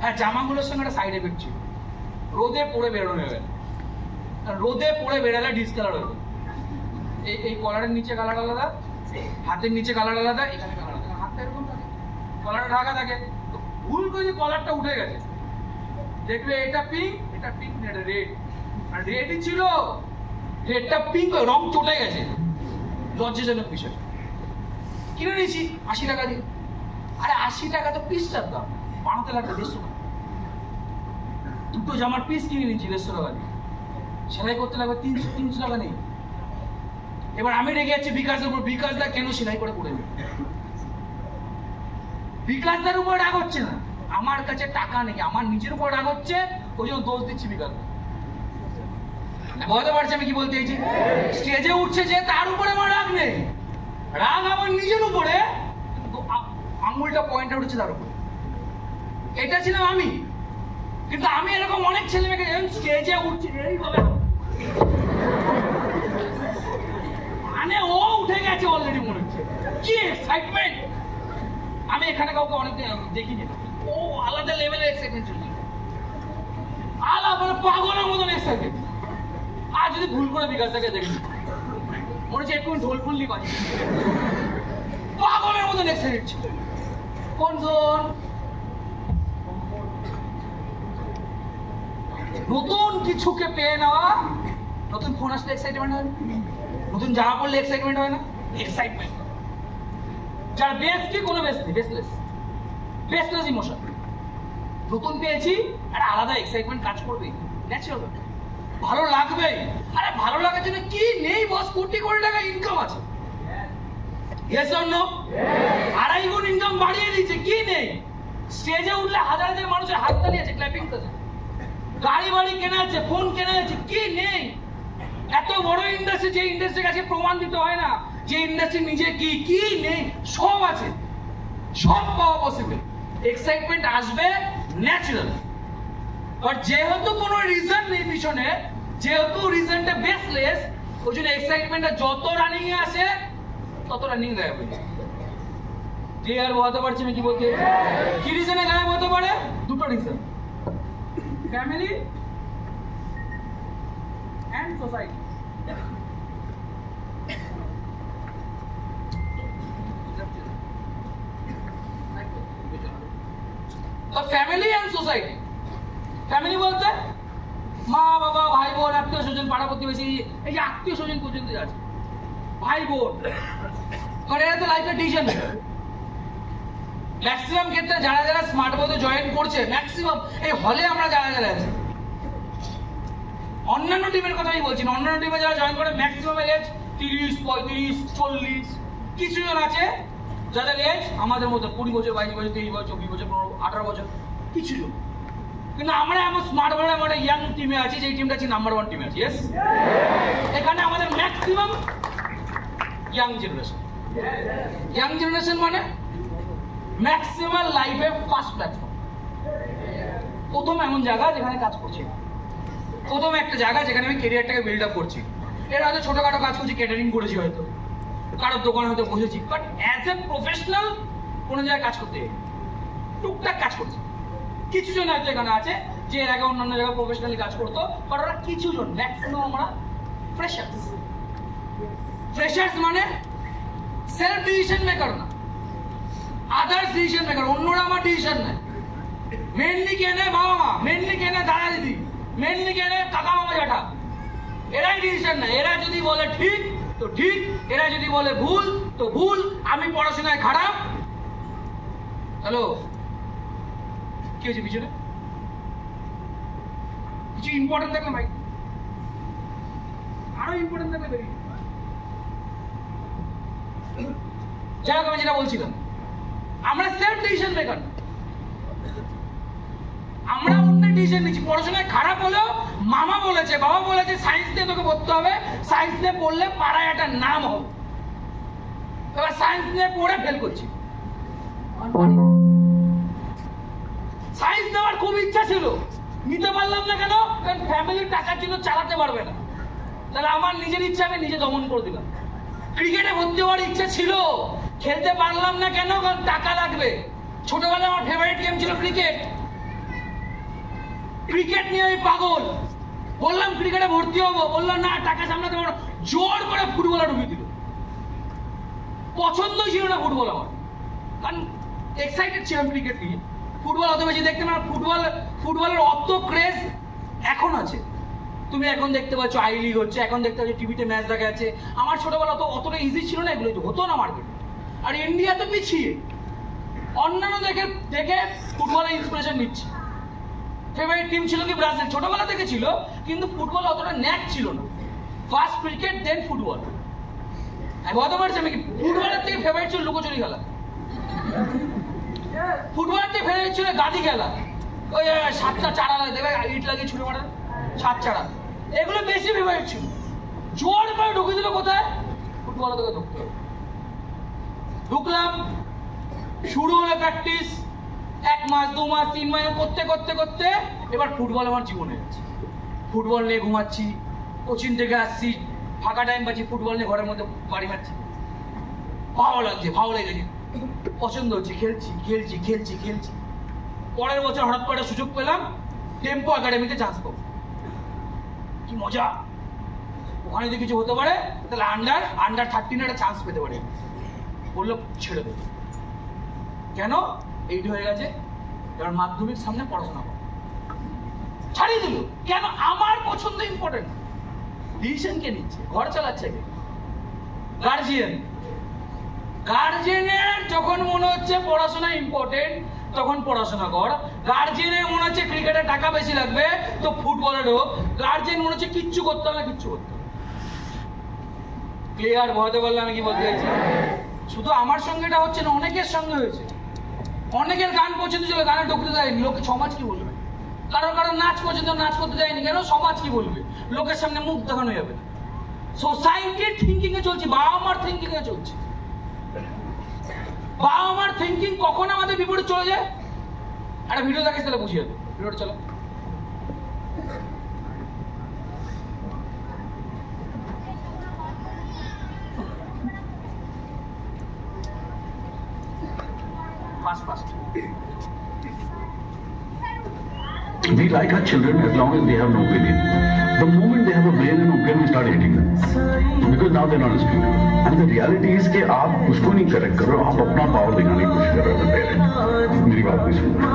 হ্যাঁ, জামাগুলোর সঙ্গে একটা সাইড এফেক্ট ছিল, রোদে পড়ে বেরোনো যাবে না। রোদে পড়ে বেরালে ডিসকালার হবে। এই কলারের নিচে কালার আলাদা, হাতের নিচে কালার আলাদা, এখানে কালার আলাদা। হাতটা এরকম থাকে, কলারটা ঢাকা থাকে, ভুল করে যে কলারটা উঠে গেছে, দেখবে এটা পিঙ্ক, এটা পিঙ্ক, এটা রেড, আর রেডই ছিল, রেডটা পিঙ্ক, রং চটে গেছে। লজ্জাজনক বিষয়। কিনে নিয়েছি 80 টাকা দিয়ে। আরে 80 টাকা তো পিসটার দাম, বানাতে লাগবে 150 টাকা। দুটো জামার পিস কিনে নিয়েছি 150 টাকা দিয়ে, সেলাই করতে লাগবে 300 টাকা নেই। এবার আমি রেগে যাচ্ছি বিকাশের উপর, বিকাশদা কেন সেলাই করে পড়ে নেবে? বিকাশদার উপর রাগ হচ্ছে না, আমার কাছে টাকা নেই, আমার নিজের উপর রাগ হচ্ছে, ওই জন্য দোষ দিচ্ছি বিকাশ। বুঝতে পারছি আমি কি বলতে চাইছি? স্টেজে উঠছে যে তার উপরে আমার রাগ নেই, রাগ আমার নিজের উপরে, আঙুলটা পয়েন্টে উঠছে তার উপরে। এটা ছিলাম আমি, কিন্তু আমি এরকম অনেক ছেলে মেয়েকে স্টেজে উঠছে এইভাবে, মানে ও উঠে গেছে অলরেডি, মনে হচ্ছে কি এক্সাইটমেন্ট। আমি এখানে কাউকে অনেক দেখিনি, ও আলাদা লেভেলের এক্সাইটমেন্ট চলছে, আলাদা পাগলের মতন এক্সাইটমেন্ট। আর যদি ভুল করে বিকাশটাকে দেখি, মনে হচ্ছে একটু ঢোল ফুললি বাজি, পাগলের মতন এক্সাইটেড ছিল। কোন জোন? নতুন কিছুকে পেয়ে নেওয়া, নতুন ফোন আসলে এক্সাইটমেন্ট হয় না, নতুন জামা পড়লে এক্সাইটমেন্ট হয় না, এক্সাইটমেন্ট। যার বেস কি? কোনো বেস নেই, বেসলেস ইমোশন। নতুন পেয়েছি, একটা আলাদা এক্সাইটমেন্ট কাজ করবে, ন্যাচারাল, ভালো লাগবে। আরে ভালো লাগার জন্য কি নেই বস, কোটি কোটি টাকা ইনকাম আছে। Yes or no? 2.5 গুণ ইনকাম বাড়িয়ে দিয়েছে, কি নেই? স্টেজে উঠলে হাজার হাজার মানুষের হাততালি আছে, ক্ল্যাপিং আছে, গাড়ি বাড়ি কেনা আছে, ফোন কেনা আছে, কি নেই? এত বড় ইন্ডাস্ট্রি, যে ইন্ডাস্ট্রির কাছে প্রমাণ দিতে হয় না, যে ইন্ডাস্ট্রি নিজে কি নেই, সব আছে, সব পাওয়া পসিবল। এক্সাইটমেন্ট আসবে ন্যাচারাল। বাট যেহেতু কোনো রিজন নেই পিছনে, যেহেতু রিজনটা বেসলেস, ওই জন্য এক্সাইটমেন্টটা যত রানিং এ আসে তত রানিং গায়েব হয়ে যায়। ক্লিয়ার বলতে পারছি আমি কি বলতে? কি রিজনে গায়েব হতে পারে? দুটো reason, family and society. Family and society. Family বলতে মা বাবা, ভাই বোন, আত্মীয় স্বজন, পাড়া প্রতিবেশী, এই যে আত্মীয় স্বজন পর্যন্ত আছে, ভাই বোন, কারণ এরা তো লাইফের ডিসিশন মেকার। ম্যাক্সিমাম ক্ষেত্রে যারা যারা স্মার্ট বোর্ডে জয়েন করছে, ম্যাক্সিমাম এই হলে আমরা যারা যারা আছি, অন্যান্য টিমের কথা আমি বলছি না, অন্যান্য টিমে যারা জয়েন করে ম্যাক্সিমাম এজ 30, 35, 40। কিছু জন আছে যাদের এজ আমাদের মতো 20 বছর, 22 বছর, 23 বছর, 24 বছর, 18 বছর, কিছু জন। কিন্তু আমরা আমার স্মার্ট বোর্ডে আমরা ইয়াং টিমে আছি, যেই টিমটা আছে নাম্বার 1 টিমে আছি। ইয়েস, এখানে আমাদের maximum young generation. Young generation মানে ম্যাক্সিমাম লাইফে ফার্স্ট প্ল্যাটফর্ম, প্রথম এমন জায়গা যেখানে কাজ করছি, প্রথম একটা জায়গা যেখানে আমি ক্যারিয়ারটাকে বিল্ড আপ করছি। এর আগে ছোটখাটো কাজ করছি, ক্যাটারিং করেছি, হয়তো কারোর দোকানে হয়তো বসেছি, বাট অ্যাজ এ প্রফেশনাল কোনো জায়গায় কাজ করতে টুকটাক কাজ করছি। কিছু জন হয়তো এখানে আছে যে এর আগে অন্যান্য জায়গায় প্রফেশনালি কাজ করতো, বাট ওরা কিছু জন, ম্যাক্সিমাম আমরা ফ্রেশার্স। ফ্রেশার্স মানে সেলফ ডিসিশন মেকার না, আদার্স ডিসিশন মেকার, অন্যরা আমার ডিসিশন নেয়। মেনলি কে নেয়? বাবা মা, মেনলি কে নেয়? দাদা দিদি, মেনলি কে নেয়? কাকা মামা জ্যাঠা। এরাই ডিসিশন নেয়। এরা যদি বলে ঠিক তো ঠিক, এরা যদি বলে ভুল তো ভুল। আমি পড়াশোনায় খারাপ। হ্যালো, কি হয়েছে পিছনে? কিছু ইম্পর্টেন্ট থাকলে ভাই, আরো ইম্পর্টেন্ট থাকলে বেরিয়ে যাই হোক। আমি যেটা বলছিলাম, আমরা সেলফ ডিসিশন মেকার, আমরা অন্য ডিসিশন নিচ্ছি। পড়াশোনায় খারাপ হলেও মামা বলেছে, বাবা বলেছে সায়েন্স নিয়ে তোকে পড়তে হবে, সায়েন্স নিয়ে পড়লে পাড়ায় একটা নাম হবে। এবার সায়েন্স নিয়ে পড়ে ফেল করছি। সায়েন্স নেওয়ার খুব ইচ্ছা ছিল, নিতে পারলাম না কেন? কারণ ফ্যামিলির টাকার জন্য চালাতে পারবে না। তাহলে আমার নিজের ইচ্ছা আমি নিজে দমন করে দিলাম। ক্রিকেটে ভর্তি হওয়ার ইচ্ছা ছিল, খেলতে পারলাম না কেন? কারণ টাকা লাগবে। ছোটবেলায় আমার ফেভারিট গেম ছিল ক্রিকেট, ক্রিকেট নিয়ে আমি পাগল। বললাম ক্রিকেটে ভর্তি হবো, বললাম না টাকা সামলাতে পারবো। জোর করে ফুটবলে ঢুকিয়ে দিল। পছন্দই ছিল না ফুটবল আমার, কারণ এক্সাইটেড ছিলাম ক্রিকেট নিয়ে। ফুটবল অত বেশি দেখতে না। ফুটবলের অত ক্রেজ এখন আছে। তুমি এখন দেখতে পাচ্ছ আই লিগ হচ্ছে, এখন দেখতে পাচ্ছ টিভিতে ম্যাচ দেখা যাচ্ছে। আমার ছোটবেলা অতটা ইজি ছিল না, এগুলো হতো না মার্কেট। আর ইন্ডিয়া তো পিছিয়ে, অন্যান্য দেখে ফুটবলে ইন্সপিরেশন নিচ্ছে। ফেভারিট টিম ছিল কি ব্রাজিল, ছোটবেলা থেকে ছিল, কিন্তু ফুটবল অতটা ন্যাক ছিল না। ফার্স্ট ক্রিকেট দেন ফুটবল। আমি বলতে পারছি আমি ফুটবলের থেকে ফেভারিট ছিল লুকোচুরি খেলা, ফুটবলের থেকে ফেভারিট ছিল গাদি খেলা। ওই 7টা চারা দেবে, ইট লাগিয়ে ছুটে মারা 7 চারা, এগুলো বেশি ফেভারিট ছিল। জোর করে ঢুকে দিল কোথায়? ফুটবলে তোকে ঢুকতে হবে। ঢুকলাম, শুরু হলো প্র্যাকটিস। 1 মাস 2 মাস 3 মাস করতে করতে করতে এবার ফুটবল আমার জীবনে আছে। ফুটবল নিয়ে ঘুমাচ্ছি, কোচিং থেকে আসছি, ফাঁকা টাইম পাচ্ছি, ফুটবল নিয়ে ঘরের মধ্যে বাড়ি মারছি। ভালো লাগছে, ভালো লেগেছে, পছন্দ হচ্ছে, খেলছি খেলছি খেলছি খেলছি। পরের বছর হঠাৎ করে সুযোগ পেলাম, টেম্পো একাডেমিতে চান্স পাবো। কি মজা! ওখানে যদি কিছু হতে পারে তাহলে আন্ডার 13 একটা চান্স পেতে পারে। বললো ছেড়ে দেবে। কেন? 8 হয়ে গেছে, এবার মাধ্যমিক সামনে পড়াশোনা করো। ছাড়িয়ে দিল কেন? আমার পছন্দ ইম্পর্টেন্ট। ডিসিশন কে নিচ্ছে? ঘর চালাচ্ছে কে? গার্জিয়ান। গার্জিয়ানের যখন মনে হচ্ছে পড়াশোনা ইম্পর্টেন্ট তখন পড়াশোনা কর। গার্জিয়ানের মনে হচ্ছে ক্রিকেটে টাকা বেশি লাগবে তো ফুটবলে ঢোক। গার্জিয়ান মনে হচ্ছে কিচ্ছু করতে হবে না, কিচ্ছু করতে হবে। ক্লিয়ার? বলতে বললে আমি কি বলতে চাইছি? শুধু আমার সঙ্গে এটা হচ্ছে না, অনেকের সঙ্গে হয়েছে। অনেকের গান পছন্দ ছিল, গানে ঢুকতে দেয়নি। লোকে সমাজ কি বলবে? কারো নাচ পছন্দ, নাচ করতে দেয়নি কেন? সমাজ কি বলবে? লোকের সামনে মুখ দেখানো যাবে না। সোসাইটির থিঙ্কিং এ চলছে, বাবা মার থিঙ্কিং এ চলছে। বাবা মার থিঙ্কিং কখন আমাদের বিপরীত চলে যায়? একটা ভিডিও দেখিস তাহলে বুঝিয়ে যাবে। ভিডিওটা চলো। Fast. We like our children as long as they have no opinion. The moment they have a brain and opinion, we start hating them. Because now they're not listening. And the reality is कि आप उसको नहीं correct कर रहे हो, आप अपना power दिखाने की कोशिश कर रहे हो पेरेंट। मेरी बात नहीं सुन रहे।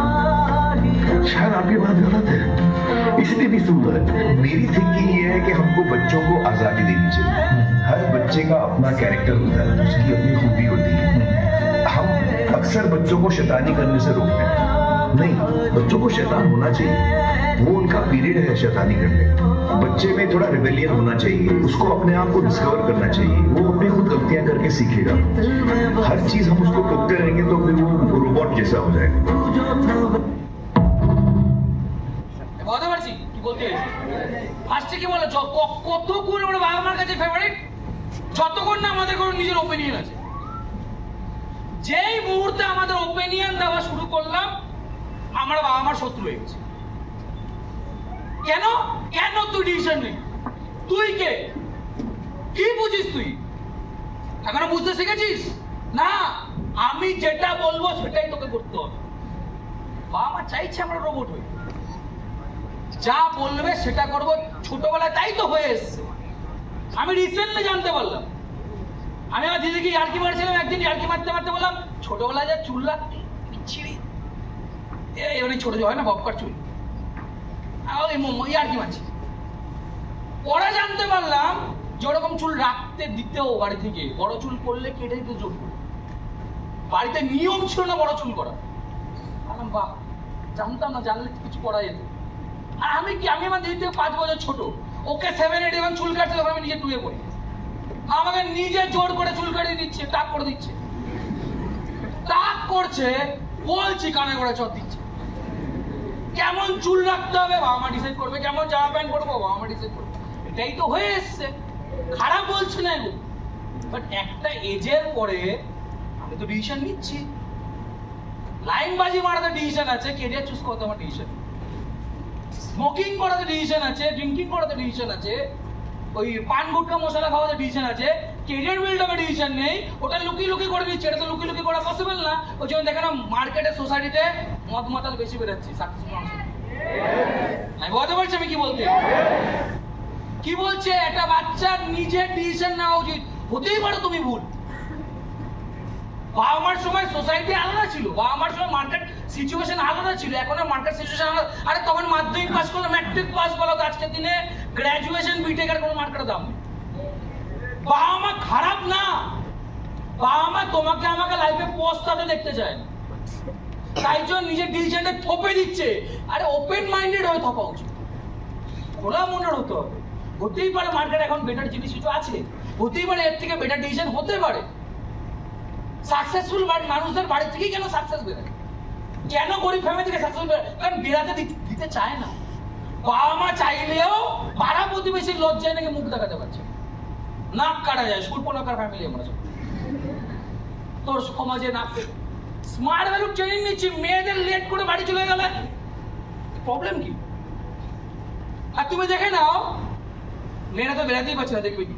शायद आपकी बात गलत है, इसलिए भी सुन रहे हैं। मेरी थिंकिंग ये है कि हमको बच्चों को आजादी देनी चाहिए। हर बच्चे का अपना कैरेक्टर होता है, उसकी अपनी खूबी होती है। हम अक्सर बच्चों को शैतानी करने से रोकते हैं। नहीं, बच्चों को शैतान होना चाहिए, वो उनका पीरियड है शैतानी करने का। बच्चे में थोड़ा रिबेलियन होना चाहिए, उसको अपने आप को डिस्कवर करना चाहिए। वो अपनी खुद गलतियां करके सीखेगा। हर चीज हम उसको टोकते रहेंगे तो फिर वो रोबोट जैसा हो जाएगा। বুঝতে পারছি কি বলতে চাইছি। ফার্স্টে কি বলে, কতক্ষণ আমরা বাবা মার কাছে ফেভারিট, যতক্ষণ না আমাদের কোনো নিজের ওপিনিয়ন আছে। যেই মুহূর্তে আমাদের ওপিনিয়ন দেওয়া শুরু করলাম, আমরা বাবা মার শত্রু হয়ে গেছি। কেন? তুই ডিসিশন নেই। তুই কে? কি বুঝিস তুই? এখনো বুঝতে শিখেছিস না? আমি যেটা বলবো সেটাই তোকে করতে হবে। বাবা মা চাইছে আমরা রোবট হই, যা বলবে সেটা করবো। ছোটবেলায় তাই তো হয়ে এসছে। আমি রিসেন্টলি জানতে পারলাম, আমি আমার দিদিকে ইয়ার্কি মারছিলাম, একদিন ইয়ার্কি মারতে মারতে বললাম ছোটবেলায় যা চুল রাখতি বিচ্ছিরি, এবারে ছোট হয় না ববকার চুল, ইয়ার্কি মারছি। পরে জানতে পারলাম যে ওরকম চুল রাখতে দিতেও বাড়ি থেকে বড় চুল করলে কেটে দিতে জোর করে। বাড়িতে নিয়ম ছিল না বড় চুল করা। বাহ, জানতাম না, জানলে কিছু করা যেত। আর আমি কি, আমি আমার দিদি থেকে 5 বছর ছোট, ওকে 7, 8 এবং চুল কাটছে, তখন আমি নিজে 2 পড়ি, আমাকে নিজে জোর করে চুল কাটিয়ে দিচ্ছে, টাক করে দিচ্ছে, টাক করছে, বলছি কানে করে চট দিচ্ছে। কেমন চুল রাখতে হবে বাবা মা ডিসাইড করবে, কেমন জামা প্যান্ট পরবো বাবা মা ডিসাইড করবে, এটাই তো হয়ে এসছে। খারাপ বলছি না এগুলো, বাট একটা এজের পরে আমি তো ডিসিশন নিচ্ছি। লাইনবাজি মারাতে ডিসিশন আছে, কেরিয়ার চুজ করতে আমার ডিসিশন, স্মোকিং করাতে ডিসিশন আছে, ড্রিঙ্কিং করাতে ডিসিশন আছে, ওই পান গুটকা মশলা খাওয়াতে ডিসিশন আছে, কেরিয়ার বিল্ড আপে ডিসিশন নেই, ওটা লুকিয়ে লুকিয়ে করে দিচ্ছে। এটা তো লুকিয়ে লুকিয়ে করা পসিবল না। ওই জন্য দেখে না মার্কেটে সোসাইটিতে মদ মাতাল বেশি বেরোচ্ছে সাকসেসফুল মানুষ। আমি বলতে পারছি আমি কি বলতে, কি বলছে, একটা বাচ্চার নিজের ডিসিশন নেওয়া উচিত। হতেই পারো তুমি ভুল, বাবা মার সময় সোসাইটি আলাদা ছিল, বাবা মার সময় মার্কেট সিচুয়েশন আলাদা ছিল, এখন মার্কেট সিচুয়েশন আলাদা। আরে তখন মাধ্যমিক পাস করলে, ম্যাট্রিক পাস বলো, আজকের দিনে গ্রাজুয়েশন বিটেকের কোনো মার্কেটের দাম নেই। বাবা মা খারাপ না, বাবা মা তোমাকে আমাকে লাইফে পস্তাতে দেখতে চায় না, তাই জন্য নিজের ডিসিশনটা থপে দিচ্ছে। আরে ওপেন মাইন্ডেড হয়ে থপা উচিত, খোলা মনের হতে হবে। হতেই পারে মার্কেট এখন বেটার জিনিস কিছু আছে, হতেই পারে এর থেকে বেটার ডিসিশন হতে পারে। সাকসেসফুল মানুষদের বাড়ি থেকেই কেন সাকসেস বেরোয়, কেন গরিব ফ্যামিলি থেকে সাকসেসফুল বেরোয়? কারণ বেরাতে দিতে চায় না। বাবা মা চাইলেও পাড়া প্রতিবেশীর লজ্জায় নাকি মুখ দেখাতে পারছে, নাক কাটা যায়। সুরপনাকার ফ্যামিলি আমরা তোর সমাজে নাক। স্মার্ট ভ্যালু ট্রেনিং নিচ্ছি, মেয়েদের লেট করে বাড়ি চলে গেলে প্রবলেম কি? আর তুমি দেখে নাও, মেয়েরা তো বেরাতেই পারছে না, দেখবে কি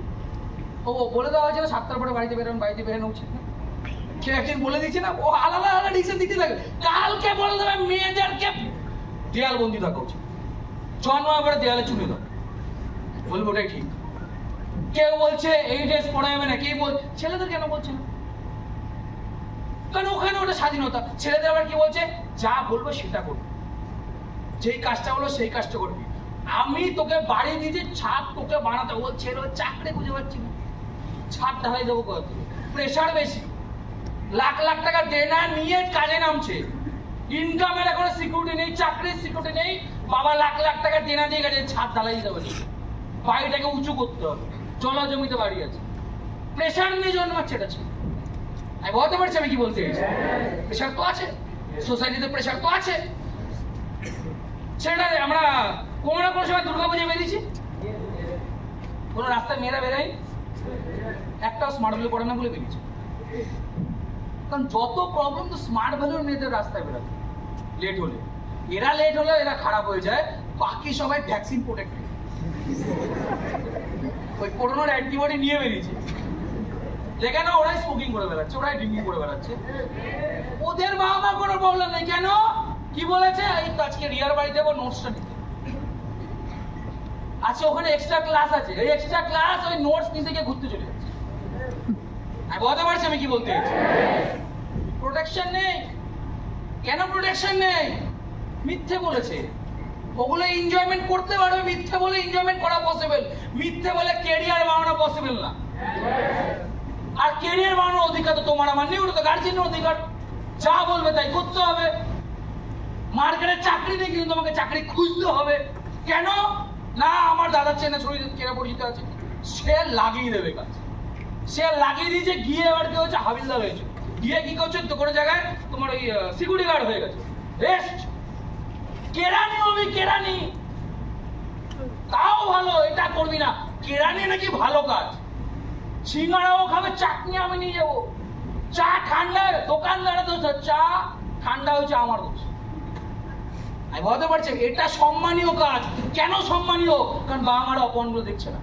ও বলে দেওয়া হয়েছে না 7টার পরে বাড়িতে বেরোন, বাড়িতে বেরোনো উচিত না। কেউ একদিন বলে দিচ্ছে না, ও আলাদা আলাদা ডিসিশন দিতে থাকে। কালকে বলে দেবে মেয়েদেরকে দেয়াল বন্দি থাকা উচিত, জন্মার পরে দেয়ালে চুনে দাও, বলবো ওটাই ঠিক। কেউ বলছে এই ড্রেস পরা যাবে না, কেউ বলছে ছেলেদের কেন বলছে না, কারণ ওখানে ওটা স্বাধীনতা। ছেলেদের আবার কি বলছে, যা বলবো সেটা করবি, যেই কাজটা বলবো সেই কাজটা করবি। আমি তোকে বাড়ি দিয়েছি, ছাদ তোকে বানাতে, ও ছেলে চাকরি খুঁজে পাচ্ছি না, ছাদ ঢালাই দেবো কত, প্রেশার বেশি, লাখ লাখ টাকা দেনা নিয়ে কাজে নামছে, ইনকামের এখন সিকিউরিটি নেই, চাকরির সিকিউরিটি নেই, বাবা লাখ লাখ টাকা দেনা দিয়ে গেছে, ছাদ ঢালাই দিতে পারছি, বাড়িটাকে উঁচু করতে হবে, জলা জমিতে বাড়ি আছে, প্রেশার নিয়ে জন্মাচ্ছে এটা ছিল। আমি বলতে পারছি আমি কি বলতে চাইছি, প্রেশার তো আছে, সোসাইটিতে প্রেশার তো আছে। সেটা আমরা কোনো না কোনো সময় দুর্গাপূজা বেরিয়েছি, কোনো রাস্তায় মেয়েরা বেরোয়, একটাও স্মার্ট ভ্যালু পড়ে না বলে বেরিয়েছে। কারণ যত প্রবলেম তো স্মার্ট ভ্যালুর মেয়েদের রাস্তায় বেরোতে লেট হলে, এরা লেট হলে এরা খারাপ হয়ে যায়, বাকি সবাই ভ্যাকসিন প্রোটেক্টেড, ওই করোনার অ্যান্টিবডি নিয়ে বেরিয়েছে, দেখে না ওরাই স্মোকিং করে বেড়াচ্ছে, ওরাই ড্রিঙ্কিং করে বেড়াচ্ছে, ওদের বাবা মা কোনো প্রবলেম নেই। কেন কি বলেছে, এই আজকে রিয়ার বাড়ি দেবো নোটসটা নিতে, আচ্ছা ওখানে এক্সট্রা ক্লাস আছে, এই এক্সট্রা ক্লাস ওই নোটস নিতে গিয়ে ঘুরতে চলে যাচ্ছে। আমি বলতে পারছি আমি কি বলতে চাইছি, প্রোটেকশন নেই। কেন প্রোটেকশন নেই? মিথ্যে বলেছে, ওগুলো এনজয়মেন্ট করতে পারবে, মিথ্যে বলে এনজয়মেন্ট করা পসিবল, মিথ্যে বলে ক্যারিয়ার বানানো পসিবল না। আর ক্যারিয়ার বানানোর অধিকার তো তোমার আমার নেই, ওটা তো গার্জেনের অধিকার, যা বলবে তাই করতে হবে। মার্কেটে চাকরি নেই কিন্তু তোমাকে চাকরি খুঁজতে হবে। কেন না, আমার দাদার চেনা পরিচিত আছে, সে লাগিয়ে দেবে কাজ, সে লাগিয়ে দিয়েছে, গিয়ে এবার কি হচ্ছে হাবিলদার হয়েছে, গিয়ে কি করছে তো কোনো জায়গায় তোমার ওই সিকিউরিটি গার্ড হয়ে গেছে, রেস্ট কেরানি হবে, কেরানি তাও ভালো, এটা করবি না, কেরানি নাকি ভালো কাজ, সিঙ্গারাও খাবে, চাটনি আমি নিয়ে যাবো, চা ঠান্ডা, দোকানদারের দোষ, চা ঠান্ডা হয়েছে আমার দোষ। আমি বলতে পারছি এটা সম্মানীয় কাজ। কেন সম্মানীয়? কারণ বাবা মারা অপমানগুলো দেখছে না,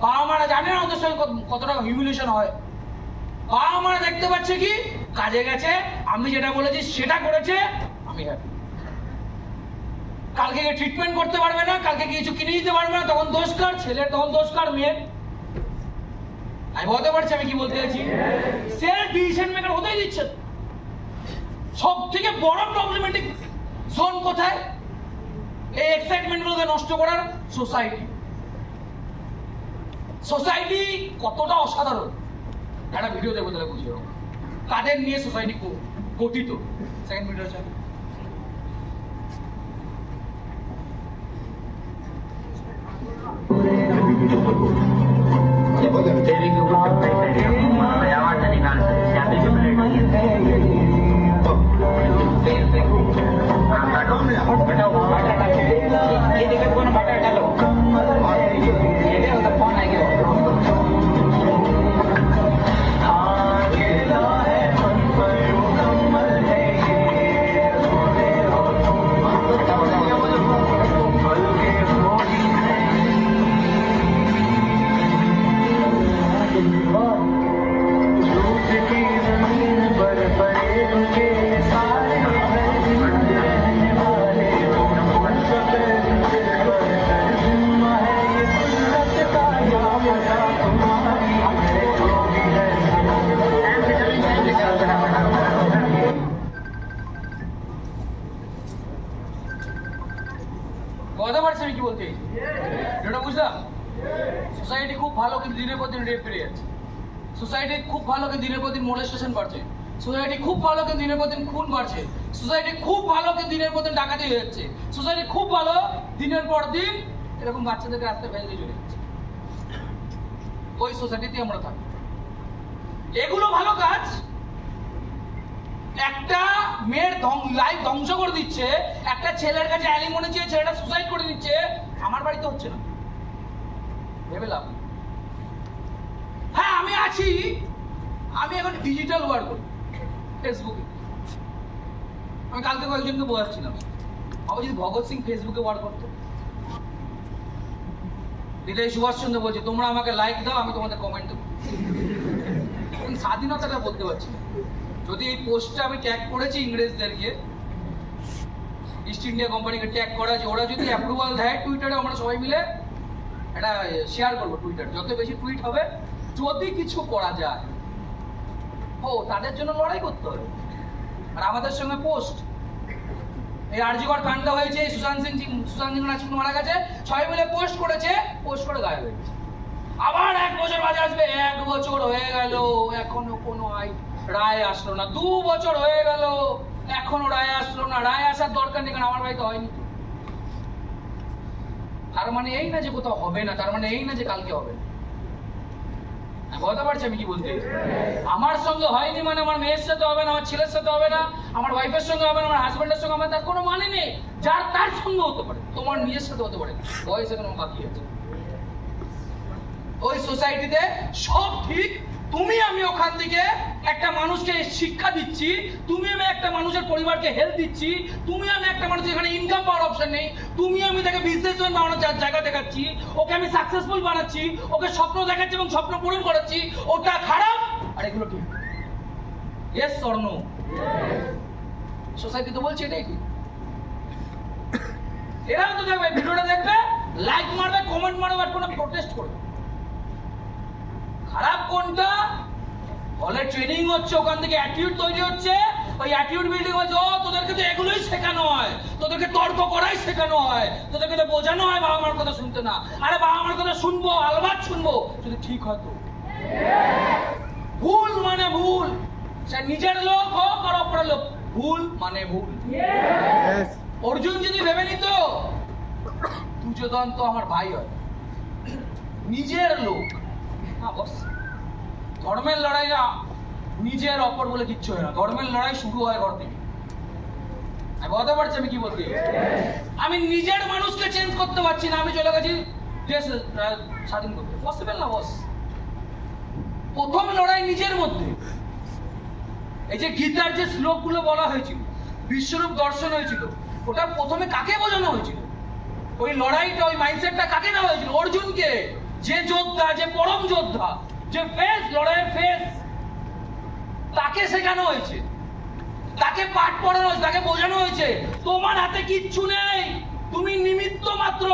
বাবা মারা জানে না ওদের সঙ্গে কতটা হিউমিলিয়েশন হয়। বাবা মারা দেখতে পাচ্ছে কি কাজে গেছে, আমি যেটা বলেছি সেটা করেছে, আমি হ্যাপি। কালকে ট্রিটমেন্ট করতে পারবে না, কালকে কিছু কিনে দিতে পারবে না, তখন দোষ কার? ছেলের তখন দোষ কার? মেয়ের। আমি বলতে পারছি আমি কি বলতে চাইছি, সেলফ ডিসিশন মেকার হতেই দিচ্ছে। সব থেকে বড় প্রবলেমেটিক জোন কোথায়? এই এক্সাইটমেন্ট গুলোকে নষ্ট করার সোসাইটি। সোসাইটি কতটা অসাধারণ একটা ভিডিও দেখবো তাহলে বুঝে যাবো, কাদের নিয়ে সোসাইটি গঠিত। সেকেন্ড ভিডিও চাই। के ऊपर बोल देवी के ऊपर आवाज से निकाल सकते के प्लेट ये दिक्कत कौन बटा डालो ये होता फोन आएगा কথা পারছি আমি কি বলতে এটা বুঝলাম সোসাইটি খুব ভালো কিন্তু দিনের পর দিন রেপ বেড়ে যাচ্ছে সোসাইটি খুব ভালো কিন্তু দিনের পর দিন মোলেস্টেশন বাড়ছে সোসাইটি খুব ভালো কিন্তু দিনের পর দিন খুন বাড়ছে সোসাইটি খুব ভালো কিন্তু দিনের পর দিন ডাকাতি হয়ে যাচ্ছে সোসাইটি খুব ভালো দিনের পর দিন এরকম বাচ্চাদেরকে রাস্তায় ফেলে দিয়ে চলে যাচ্ছে ওই সোসাইটিতে আমরা থাকি এগুলো ভালো কাজ একটা মেয়ের লাইফ ধ্বংস করে দিচ্ছে একটা ছেলের কাছে অ্যালিমনি চেয়ে ছেলেটা সুসাইড করে দিচ্ছে আমার বাড়িতে হচ্ছে না ভেবে লাভ হ্যাঁ আমি আছি আমি এখন ডিজিটাল ওয়ার্ক করি ফেসবুকে আমি কালকে কয়েকজনকে বোঝাচ্ছিলাম আমি যদি ভগৎ সিং ফেসবুকে ওয়ার্ক করতো দিদাই সুভাষচন্দ্র বলছে তোমরা আমাকে লাইক দাও আমি তোমাদের কমেন্ট দেবো স্বাধীনতাটা বলতে পারছি না যদি এই পোস্টটা আমি ট্যাগ করেছি ইংরেজদেরকে ইস্ট ইন্ডিয়া কোম্পানিকে ট্যাগ করা আছে ওরা যদি অ্যাপ্রুভাল দেয় টুইটারে আমরা সবাই মিলে এটা শেয়ার করবো টুইটার যত বেশি টুইট হবে যদি কিছু করা যায় ও তাদের জন্য লড়াই করতে হবে আর আমাদের সঙ্গে পোস্ট এই আরজিকর কাণ্ড হয়েছে সুশান্ত সিং রাজপুত মারা গেছে সবাই মিলে পোস্ট করেছে পোস্ট করে গায়েব হয়ে গেছে আবার 1 বছর বাদে আসবে 1 বছর হয়ে গেল এখনো কোনো রায় আসলো না 2 বছর হয়ে গেল এখনো রায় আসলো না রায় আসার দরকার নেই কারণ আমার বাড়িতে হয়নি তার মানে এই না যে কোথাও হবে না তার মানে এই না যে কালকে হবে না বুঝতে পারছি আমি কি বলতে আমার সঙ্গে হয়নি মানে আমার মেয়ের সাথে হবে না আমার ছেলের সাথে হবে না আমার ওয়াইফের সঙ্গে হবে না আমার হাজবেন্ডের সঙ্গে হবে তার কোনো মানে নেই যার তার সঙ্গে হতে পারে তোমার নিজের সাথে হতে পারে বয়স এখনো বাকি আছে ওই সোসাইটিতে সব ঠিক তুমি আমি ওখান থেকে একটা মানুষকে শিক্ষা দিচ্ছি তুমি আমি একটা মানুষের পরিবারকে হেল্প দিচ্ছি তুমি আমি একটা মানুষ এখানে ইনকাম পাওয়ার অপশন নেই তুমি আমি তাকে বিজনেসম্যান বানানোর জায়গা দেখাচ্ছি ওকে আমি সাকসেসফুল বানাচ্ছি ওকে স্বপ্ন দেখাচ্ছি এবং স্বপ্ন পূরণ করাচ্ছি ওটা খারাপ আর এগুলো ঠিক ইয়েস অর নো সোসাইটি তো বলছে এটাই ঠিক এরাও তো দেখবে ভিডিওটা দেখবে লাইক মারবে কমেন্ট মারবে আর কোনো প্রোটেস্ট করবে খারাপ কোনটা হলে ট্রেনিং হচ্ছে ওখান থেকে অ্যাটিটিউড তৈরি হচ্ছে ওই অ্যাটিটিউড বিল্ডিং হচ্ছে ও তোদেরকে তো এগুলোই শেখানো হয় তোদেরকে তর্ক করাই শেখানো হয় তোদেরকে তো বোঝানো হয় বাবা মার কথা শুনতে না আরে বাবা মার কথা শুনবো আলবাত শুনবো যদি ঠিক হয় তো ভুল মানে ভুল সে নিজের লোক হোক আর অপরের লোক ভুল মানে ভুল অর্জুন যদি ভেবে নিত দুর্যোধন তো আমার ভাই হয় নিজের লোক ধর্মের লড়াই না নিজের অপর বলে কিচ্ছু হয় না ধর্মের লড়াই শুরু হয় ঘর থেকে আমি বলতে পারছি আমি কি বলতে আমি নিজের মানুষকে চেঞ্জ করতে পারছি না আমি চলে গেছি দেশ স্বাধীন করতে পসিবল না বস প্রথম লড়াই নিজের মধ্যে এই যে গীতার যে শ্লোকগুলো বলা হয়েছিল বিশ্বরূপ দর্শন হয়েছিল ওটা প্রথমে কাকে বোঝানো হয়েছিল ওই লড়াইটা ওই মাইন্ডসেটটা কাকে দেওয়া হয়েছিল অর্জুনকে যে যোদ্ধা যে পরম যোদ্ধা যে ফেস লড়াইয়ের ফেস তাকে শেখানো হয়েছে তাকে পাঠ পড়ানো হয়েছে তাকে বোঝানো হয়েছে তোমার হাতে কিচ্ছু নেই তুমি নিমিত্ত মাত্র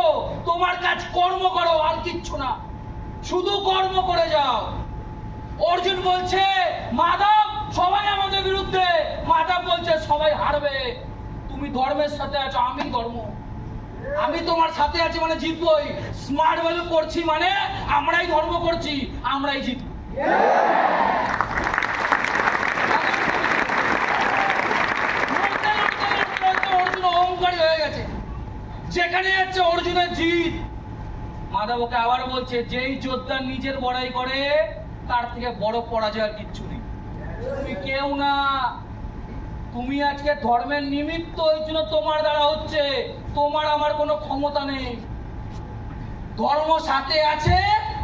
তোমার কাজ কর্ম করো আর কিচ্ছু না শুধু কর্ম করে যাও অর্জুন বলছে মাধব সবাই আমাদের বিরুদ্ধে মাধব বলছে সবাই হারবে তুমি ধর্মের সাথে আছো আমি ধর্ম আমি তোমার সাথে আছি মানে জিতবই স্মার্ট ভ্যালু করছি মানে আমরাই ধর্ম করছি আমরাই জিতব অর্জুন অহংকারী হয়ে গেছে যেখানে যাচ্ছে অর্জুনের জিত মাধব ওকে আবার বলছে, যেই যোদ্ধা নিজের বড়াই করে তার থেকে বড় পরাজয় আর কিচ্ছু নেই। তুমি কেউ না, তুমি আজকে ধর্মের নিমিত্ত, ওই জন্য তোমার দ্বারা হচ্ছে, তোমার আমার কোনো ক্ষমতা নেই। ধর্ম সাথে আছে,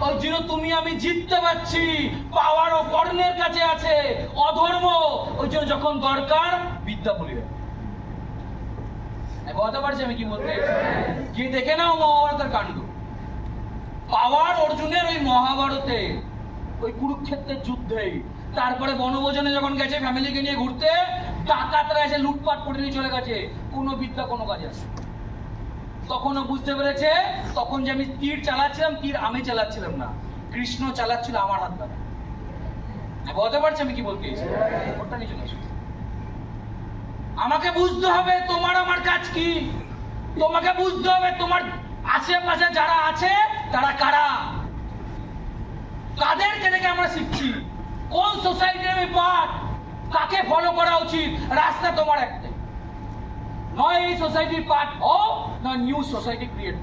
ওই জন্য তুমি আমি জিততে পারছি। পাওয়ার ও কর্ণের কাছে আছে, অধর্ম ওই জন্য যখন দরকার বিদ্যা বলি। বলতে পারছি আমি কি বলতে? গিয়ে দেখে নাও মহাভারতের কাণ্ড। পাওয়ার অর্জুনের ওই মহাভারতে, ওই কুরুক্ষেত্রের যুদ্ধে। তারপরে বনভোজনে যখন গেছে ফ্যামিলিকে নিয়ে ঘুরতে, ডাকাতরা এসে লুটপাট করে নিয়ে চলে গেছে। কোনো বিদ্যা কোনো কাজে আসে। তখনও বুঝতে পেরেছে, তখন যে আমি তীর চালাচ্ছিলাম, তীর আমি চালাচ্ছিলাম না, কৃষ্ণ চালাচ্ছিল আমার হাত দ্বারা। বলতে পারছি আমি কি বলতে চাইছি? ওটা নিয়ে চলে আসো। আমাকে বুঝতে হবে তোমার আমার কাজ কি। তোমাকে বুঝতে হবে তোমার আশেপাশে যারা আছে তারা কারা, কাদেরকে দেখে আমরা শিখছি, কোন সোসাইটির আমি পার্ট, কাকে ফলো করা উচিত। রাস্তা তোমার একটাই, নয় এই সোসাইটির পার্ট হও, নয় নিউ সোসাইটি ক্রিয়েট।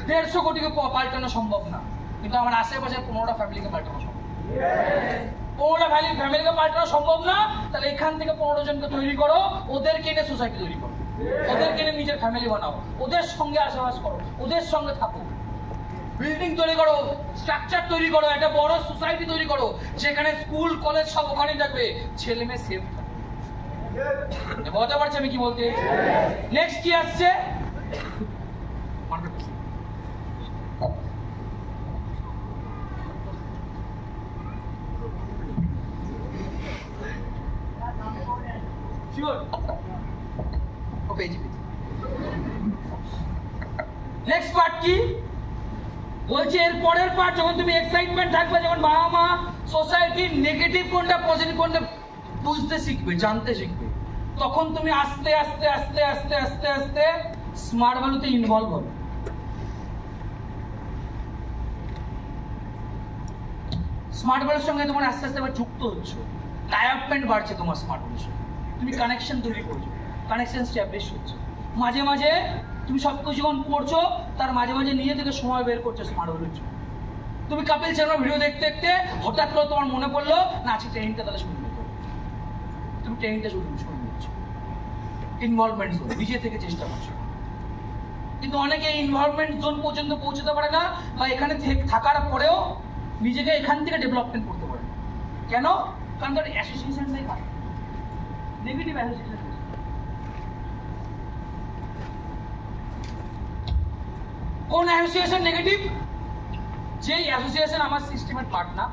150 কোটিকে পাল্টানো সম্ভব না, কিন্তু আমার আশেপাশে 15টা ফ্যামিলিকে পাল্টানো সম্ভব। 15টা ফ্যামিলিকে পাল্টানো সম্ভব না, তাহলে এখান থেকে 15 জনকে তৈরি করো, ওদেরকে এনে সোসাইটি তৈরি করো, ওদেরকে এনে নিজের ফ্যামিলি বানাও, ওদের সঙ্গে আশেপাশ করো, ওদের সঙ্গে থাকো। বিল্ডিং তৈরি করো, স্ট্রাকচার তৈরি করো, একটা বড় সোসাইটি তৈরি করো, যেখানে স্কুল কলেজ সব ওখানেই থাকবে, ছেলে মেয়ে সেফ থাকবে। বলতে পারছি আমি কি বলতে? নেক্সট কি আসছে? নেক্সট পার্ট কি বলছে? এর পরের পার্ট, যখন তুমি এক্সাইটমেন্ট থাকবে, যখন বাবা মা সোসাইটির নেগেটিভ কোনটা পজিটিভ কোনটা বুঝতে শিখবে, জানতে শিখবে, তখন তুমি আস্তে আস্তে আস্তে আস্তে আস্তে আস্তে স্মার্ট ভ্যালুতে ইনভলভ হবে। স্মার্ট ভ্যালুর সঙ্গে তোমার আস্তে আস্তে আবার যুক্ত হচ্ছে, টায়ারমেন্ট বাড়ছে তোমার স্মার্ট ভ্যালুর সঙ্গে, তুমি কানেকশন তৈরি করছো, কানেকশন স্ট্যাবলিশ হচ্ছে। মাঝে মাঝে তুমি সবকিছু যখন করছো, তার মাঝে মাঝে নিজে থেকে সময় বের করছো স্মার্ট ভ্যালুর জন্য। তুমি কপিল শর্মা ভিডিও দেখতে দেখতে হঠাৎ করে তোমার মনে পড়লো, না আজকে ট্রেনিংটা তাহলে শুরু করবো, তুমি ট্রেনিংটা শুরু করছো। ইনভলভমেন্ট জোন, নিজে থেকে চেষ্টা করছো। কিন্তু অনেকে ইনভলভমেন্ট জোন পর্যন্ত পৌঁছতে পারে না, বা এখানে থাকার পরেও নিজেকে এখান থেকে ডেভেলপমেন্ট করতে পারে। কেন? কারণ তার অ্যাসোসিয়েশনটাই ভালো, নেগেটিভ অ্যাসোসিয়েশন। কোন অ্যাসোসিয়েশন নেগেটিভ? যে অ্যাসোসিয়েশন আমার সিস্টেমের পার্ট না,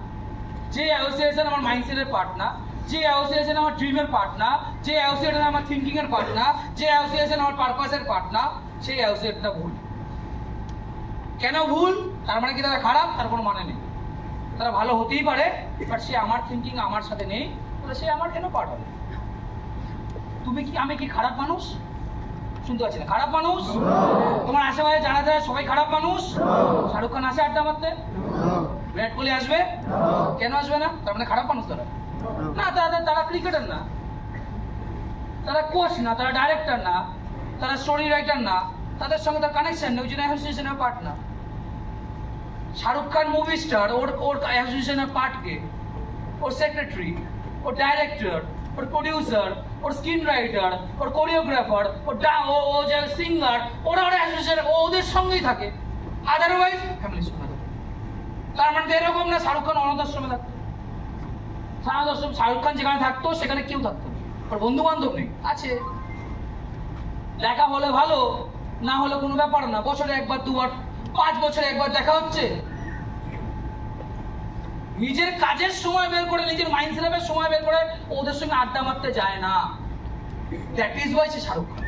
যে অ্যাসোসিয়েশন আমার মাইন্ডসেটের পার্ট না, যে অ্যাসোসিয়েশন আমার ড্রিমের পার্ট না, যে অ্যাসোসিয়েশন আমার থিঙ্কিং এর পার্ট না, যে অ্যাসোসিয়েশন আমার পারপাসের পার্ট না, সেই অ্যাসোসিয়েশনটা ভুল। কেন ভুল? তার মানে কি তারা খারাপ? তার কোনো মানে নেই। তারা ভালো হতেই পারে, বাট সে আমার থিঙ্কিং আমার সাথে নেই, তাহলে সে আমার কেন পার্ট হবে? তুমি কি, আমি কি খারাপ মানুষ? শুনতে পাচ্ছি না। খারাপ মানুষ? তোমার আশেপাশে যারা যারা সবাই খারাপ মানুষ? শাহরুখ খান আসে আড্ডা মারতে? বিরাট কোহলি আসবে? কেন আসবে না? তার মানে খারাপ মানুষ তারা না। তারা ক্রিকেটার না, তারা কোচ না, তারা ডাইরেক্টর না, তারা স্টোরি রাইটার না, তাদের সঙ্গে তার কানেকশন নেই, ওই জন্য অ্যাসোসিয়েশনের পার্ট না। শাহরুখ খান মুভি স্টার, ওর অ্যাসোসিয়েশনের পার্ট কে? ওর সেক্রেটারি, ওর ডাইরেক্টর, ওর প্রডিউসার, ওর স্ক্রিন রাইটার, ওর কোরিওগ্রাফার, ও যে সিঙ্গার, ওরা অ্যাসোসিয়েশন, ওদের সঙ্গেই থাকে। আদারওয়াইজ ফ্যামিলির সঙ্গে থাকে। তার মানে এরকম না শাহরুখ খান অনাথ আশ্রমে থাকতো। শাহরুখ খান যেখানে থাকতো সেখানে কেউ থাকতো না, ওর বন্ধু বান্ধব নেই, আছে। দেখা হলে ভালো, না হলে কোনো ব্যাপার না, বছরে একবার দুবার, 5 বছরে একবার দেখা হচ্ছে। নিজের কাজের সময় বের করে, নিজের মাইন্ড সেটআপের সময় বের করে ওদের সঙ্গে আড্ডা মারতে যায় না। দ্যাট ইজ ওয়াই সে শাহরুখ খান।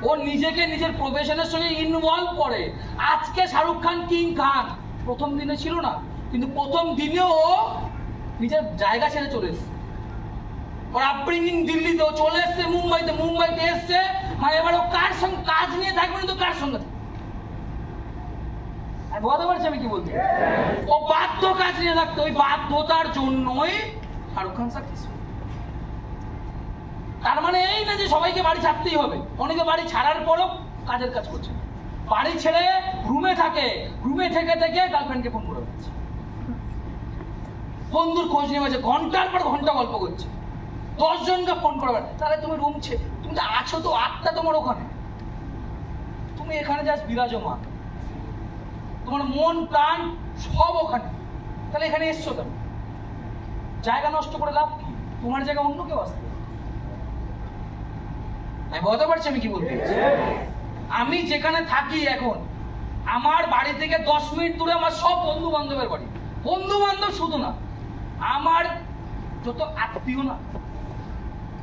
ও নিজেকে নিজের প্রফেশনের সঙ্গে ইনভলভ করে। আজকে শাহরুখ খান কিং খান, প্রথম দিনে ছিল না, কিন্তু প্রথম দিনেও ও নিজের জায়গা ছেড়ে চলে এসছে। ওর আপব্রিঙ্গিং দিল্লিতেও চলে এসছে, মুম্বাইতে এসছে, মানে এবার ও কার সঙ্গে কাজ নিয়ে থাকবে না, তো কার সঙ্গে থাকবে? বুঝতে পারছি আমি কি বলতে? ও বাধ্য কাজ নিয়ে থাকতো, ওই বাধ্যতার জন্যই শাহরুখ খান সাকসেসফুল। তার মানে এই না যে সবাইকে বাড়ি ছাড়তেই হবে, অনেকে বাড়ি ছাড়ার পরও কাজের কাজ করছে। বাড়ি ছেড়ে রুমে থাকে, রুমে থেকে থেকে গার্লফ্রেন্ডকে ফোন করে দিচ্ছে, বন্ধুর খোঁজ নিয়ে গেছে, ঘন্টার পর ঘন্টা গল্প করছে, 10 জনকে ফোন করবে। তাহলে তুমি রুম তুমি তো আছো, তো আত্মা তোমার ওখানে, তুমি এখানে জাস্ট বিরাজমান, তোমার মন প্রাণ সব ওখানে, তাহলে এখানে এসছো কেন? জায়গা নষ্ট করে লাভ কি? তোমার জায়গা অন্য কেউ আসবে। আমি বলতে পারছি আমি কি বলতে চাইছি? আমি যেখানে থাকি এখন, আমার বাড়ি থেকে 10 মিনিট দূরে আমার সব বন্ধু বান্ধবের বাড়ি। বন্ধু বান্ধব শুধু না, আমার যত আত্মীয় না,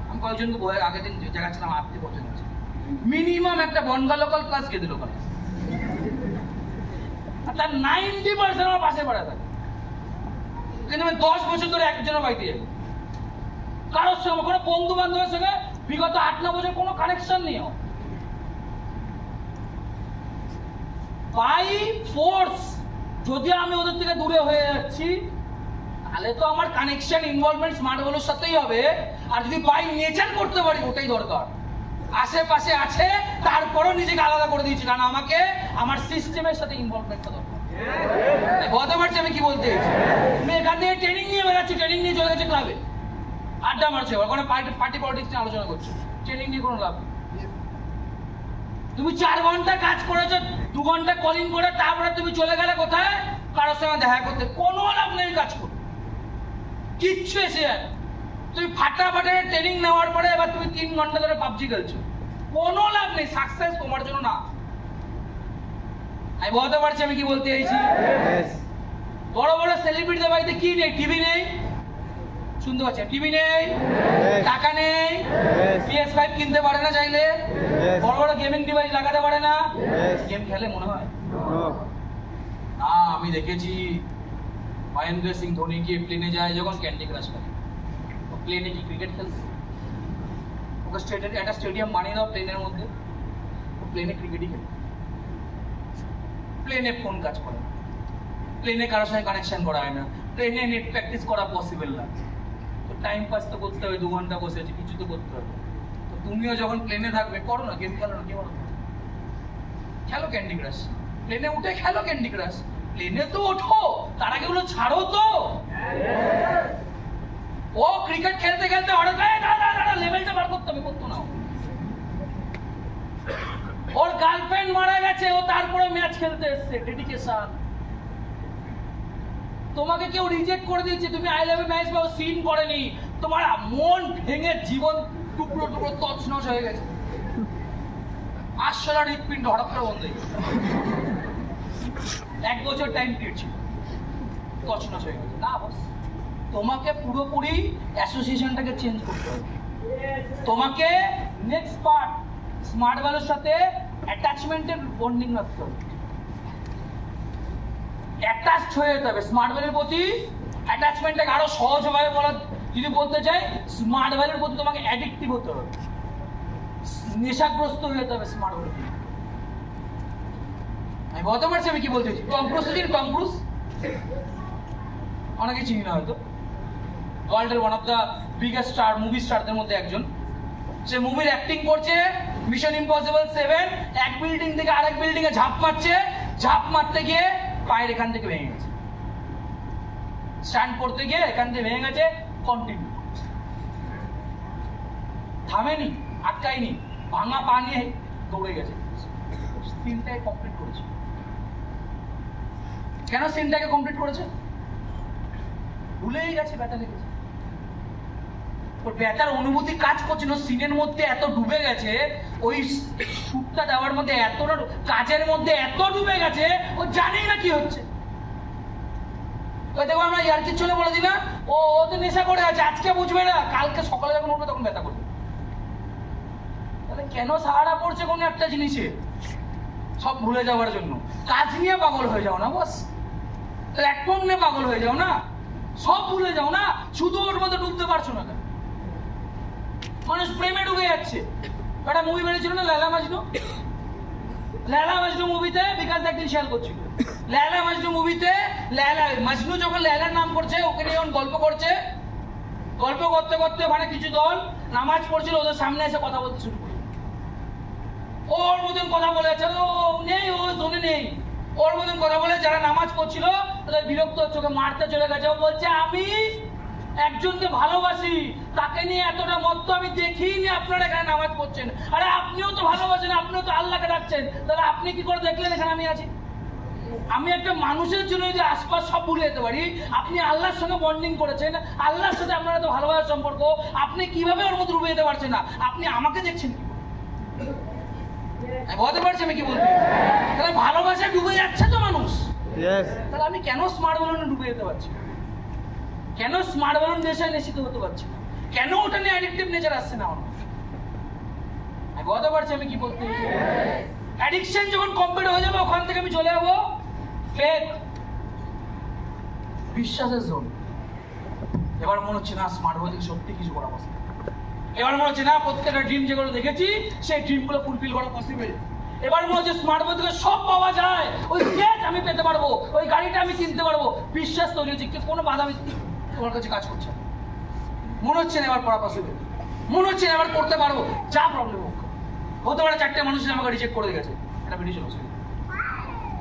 আমি কয়েকজনকে আগের দিন দেখাচ্ছিলাম আত্মীয় কজন আছে, মিনিমাম একটা বনগা লোকাল ক্লাস গেদিল ওখানে, আর তার 90% আমার পাশে পড়ে থাকে। কিন্তু আমি 10 বছর ধরে একজনের বাড়িতে যাই, কারোর সঙ্গে কোনো বন্ধু বান্ধবের সঙ্গে বিগত 8-9 বছর কোনো কানেকশন নেই। বাই ফোর্স যদি আমি ওদের থেকে দূরে হয়ে যাচ্ছি, তাহলে তো আমার কানেকশন ইনভলভমেন্ট স্মার্ট ওয়ালের সাথেই হবে। আর যদি বাই নেচার করতে পারি, ওটাই দরকার। আশেপাশে আছে, তারপরও নিজেকে আলাদা করে দিয়েছি, কারণ আমাকে আমার সিস্টেমের সাথে ইনভলভমেন্টটা দরকার। বলতে পারছি আমি কি বলতে চাইছি? আমি এখান থেকে ট্রেনিং নিয়ে বেড়াচ্ছি, ট্রেনিং নিয়ে চলে গেছে ক্লাবে, আড্ডা মারছে, ওখানে পার্টি পলিটিক্স নিয়ে আলোচনা করছে, ট্রেনিং নিয়ে কোনো লাভ নেই। তুমি 4 ঘন্টা কাজ করেছো, 2 ঘন্টা কলিং করে তারপরে তুমি চলে গেলে কোথায়? কারোর সঙ্গে দেখা করতে। কোনো লাভ নেই কাজ করে, কিচ্ছু এসে যায়। তুমি ফাটাফাটে ট্রেনিং নেওয়ার পরে এবার তুমি 3 ঘন্টা ধরে পাবজি খেলছো, কোনো লাভ নেই, সাকসেস তোমার জন্য না। আমি বলতে পারছি আমি কি বলতে চাইছি? বড় বড় সেলিব্রিটিদের বাড়িতে কি নেই? টিভি নেই, শুনতে পাচ্ছেন? টিভি নেই, টাকা নেই, PS5 কিনতে পারে না চাইলে, বড় বড় গেমিং ডিভাইস লাগাতে পারে না। গেম খেলে মনে হয় না? আমি দেখেছি মহেন্দ্র সিং ধোনি গিয়ে প্লেনে যায় যখন, ক্যান্ডি ক্রাশ খেলে। প্লেনে কি ক্রিকেট খেলতে? ওকে একটা স্টেডিয়াম বানিয়ে দাও প্লেনের মধ্যে, প্লেনে ক্রিকেটই খেলে। প্লেনে ফোন কাজ করে না, প্লেনে কারোর সঙ্গে কানেকশন করা হয় না, প্লেনে নেট প্র্যাকটিস করা পসিবল না। তো টাইম পাস তো করতে হবে, 2 ঘন্টা বসে আছে, কিছু তো করতে হবে। তো তুমিও যখন প্লেনে থাকবে, করো না, গেম খেলো না, কে বলো? খেলো ক্যান্ডি ক্রাশ, প্লেনে উঠে খেলো ক্যান্ডি ক্রাশ। প্লেনে তো ওঠো, তার আগে গুলো ছাড়ো তো। ও ক্রিকেট খেলতে খেলতে হঠাৎ লেভেলটা বার করতে হবে, করতো না। ওর গার্লফ্রেন্ড মারা গেছে, ও তারপরে ম্যাচ খেলতে এসছে, ডেডিকেশন। তোমাকে কেউ রিজেক্ট করে দিয়েছে, তুমি আই লাভ ইউ ম্যাচ বা সিন করেনি, তোমার মন ভেঙে জীবন টুকরো টুকরো তছনছ হয়ে গেছে। 800 হৃৎপিণ্ড হঠাৎ করে বন্ধ হয়ে গেছে। 1 বছর টাইম পিরিয়ড ছিল, তছনছ হয়ে গেছে। না বস, তোমাকে পুরোপুরি অ্যাসোসিয়েশনটাকে চেঞ্জ করতে হবে। তোমাকে নেক্সট পার্ট স্মার্ট ভ্যালুর সাথে অ্যাটাচমেন্টের বন্ডিং রাখতে হবে, অ্যাটাচড হয়ে যেতে হবে স্মার্ট ভ্যালুর প্রতি। অ্যাটাচমেন্টটাকে আরো সহজভাবে যদি বলতে চাই, স্মার্ট ভ্যালুর প্রতি তোমাকে অ্যাডিক্টিভ হতে হবে, নেশাগ্রস্ত হয়ে যেতে হবে স্মার্ট ভ্যালু। আমি বলতে পারছি আমি কি বলতে চাইছি? টম ক্রুজ চিনি? টম ক্রুজ অনেকে চিনি না হয়তো, ওয়ার্ল্ডের one of the biggest star, movie স্টারদের মধ্যে একজন। সে মুভির অ্যাক্টিং করছে, মিশন ইম্পসিবল 7 এক বিল্ডিং থেকে আরেক বিল্ডিং এ ঝাঁপ মারছে, ঝাঁপ মারতে গিয়ে পায়ের এখান থেকে ভেঙে গেছে, স্ট্যান্ড করতে গিয়ে এখান থেকে ভেঙে গেছে, কন্টিনিউ, থামেনি, আটকায়নি, ভাঙা পা নিয়ে দৌড়ে গেছে, সিনটাকে কমপ্লিট করেছে। কেন সিনটাকে কমপ্লিট করেছে? ভুলেই গেছে ব্যথা লেগেছে, ওর ব্যথার অনুভূতি কাজ করছে না, সিনের মধ্যে এত ডুবে গেছে, ওই শুটটা দেওয়ার মধ্যে এতটা, কাজের মধ্যে এত ডুবে গেছে, ও জানেই না কি হচ্ছে। ওই দেখো আমরা ইয়ার্কির চলে বলে দিই না, ও তো নেশা করে আছে, আজকে বুঝবে না, কালকে সকালে যখন উঠবে তখন ব্যথা করবে। তাহলে কেন সাহারা পড়ছে কোনো একটা জিনিসে? সব ভুলে যাওয়ার জন্য। কাজ নিয়ে পাগল হয়ে যাও না বস, প্ল্যাটফর্ম নিয়ে পাগল হয়ে যাও না, সব ভুলে যাও না, শুধু ওর মধ্যে ডুবতে পারছো না কেন? মানুষ প্রেমে ডুবে যাচ্ছে। একটা মুভি বেরিয়েছিল না, লেলা মাজনু? লেলা মাজনু মুভিতে বিকাশ একদিন শেয়ার করছিল, লেলা মাজনু মুভিতে মাজনু যখন লেলার নাম করছে, ওকে নিয়ে যখন গল্প করছে, গল্প করতে করতে ওখানে কিছু দল নামাজ পড়ছিল, ওদের সামনে এসে কথা বলতে শুরু করল। ওর মতন কথা বলেছে, ও নেই, ও জোনে নেই, ওর মতন কথা বলে যারা নামাজ পড়ছিল তাদের বিরক্ত হচ্ছে, ওকে মারতে চলে গেছে। ও বলছে আমি একজনকে ভালোবাসি, তাকে নিয়ে এতটা মত আমি দেখিনি, আপনারা এখানে নামাজ পড়ছেন। আরে আপনিও তো ভালোবাসেন, আপনিও তো আল্লাহকে ডাকছেন, তাহলে আপনি কি করে দেখলেন এখানে আমি আছি? আমি একটা মানুষের জন্য যদি আশপাশ সব ভুলে যেতে পারি, আপনি আল্লাহর সঙ্গে বন্ডিং করেছেন, আল্লাহর সাথে আপনার এত ভালোবাসার সম্পর্ক, আপনি কিভাবে ওর মধ্যে ডুবে যেতে পারছেন না? আপনি আমাকে দেখছেন কি? বলতে পারছি আমি কি বলতে? তাহলে ভালোবাসায় ডুবে যাচ্ছে তো মানুষ। তাহলে আমি কেন স্মার্ট বলুনে ডুবে যেতে পারছি? কেন স্মার্ট বলুন নেশায় নেশিত হতে পারছি? কেন ওটা নিয়ে অ্যাডিকটিভ নেচার আসছে না আমার? বলতে পারছি আমি কি বলতে? অ্যাডিকশন যখন কমপ্লিট হয়ে যাবে, ওখান থেকে আমি চলে যাবো ফেথ, বিশ্বাসের জোন। এবার মনে হচ্ছে না স্মার্ট বল থেকে সত্যি কিছু করা পসিবল। এবার মনে হচ্ছে না প্রত্যেকটা ড্রিম যেগুলো দেখেছি সেই ড্রিমগুলো ফুলফিল করা পসিবল। এবার মনে হচ্ছে স্মার্ট বল থেকে সব পাওয়া যায়, ওই স্টেজ আমি পেতে পারবো, ওই গাড়িটা আমি কিনতে পারবো, বিশ্বাস তৈরি হচ্ছে, কোনো বাধা বিঘ্ন তোমার কাছে কাজ করছে। মনে হচ্ছে না এবার করা পসিবল, মনে হচ্ছে না এবার করতে পারবো। যা প্রবলেম হোক, হতে পারে 4টে মানুষ আমাকে রিজেক্ট করে গেছে, এটা ভিডিও চলছে।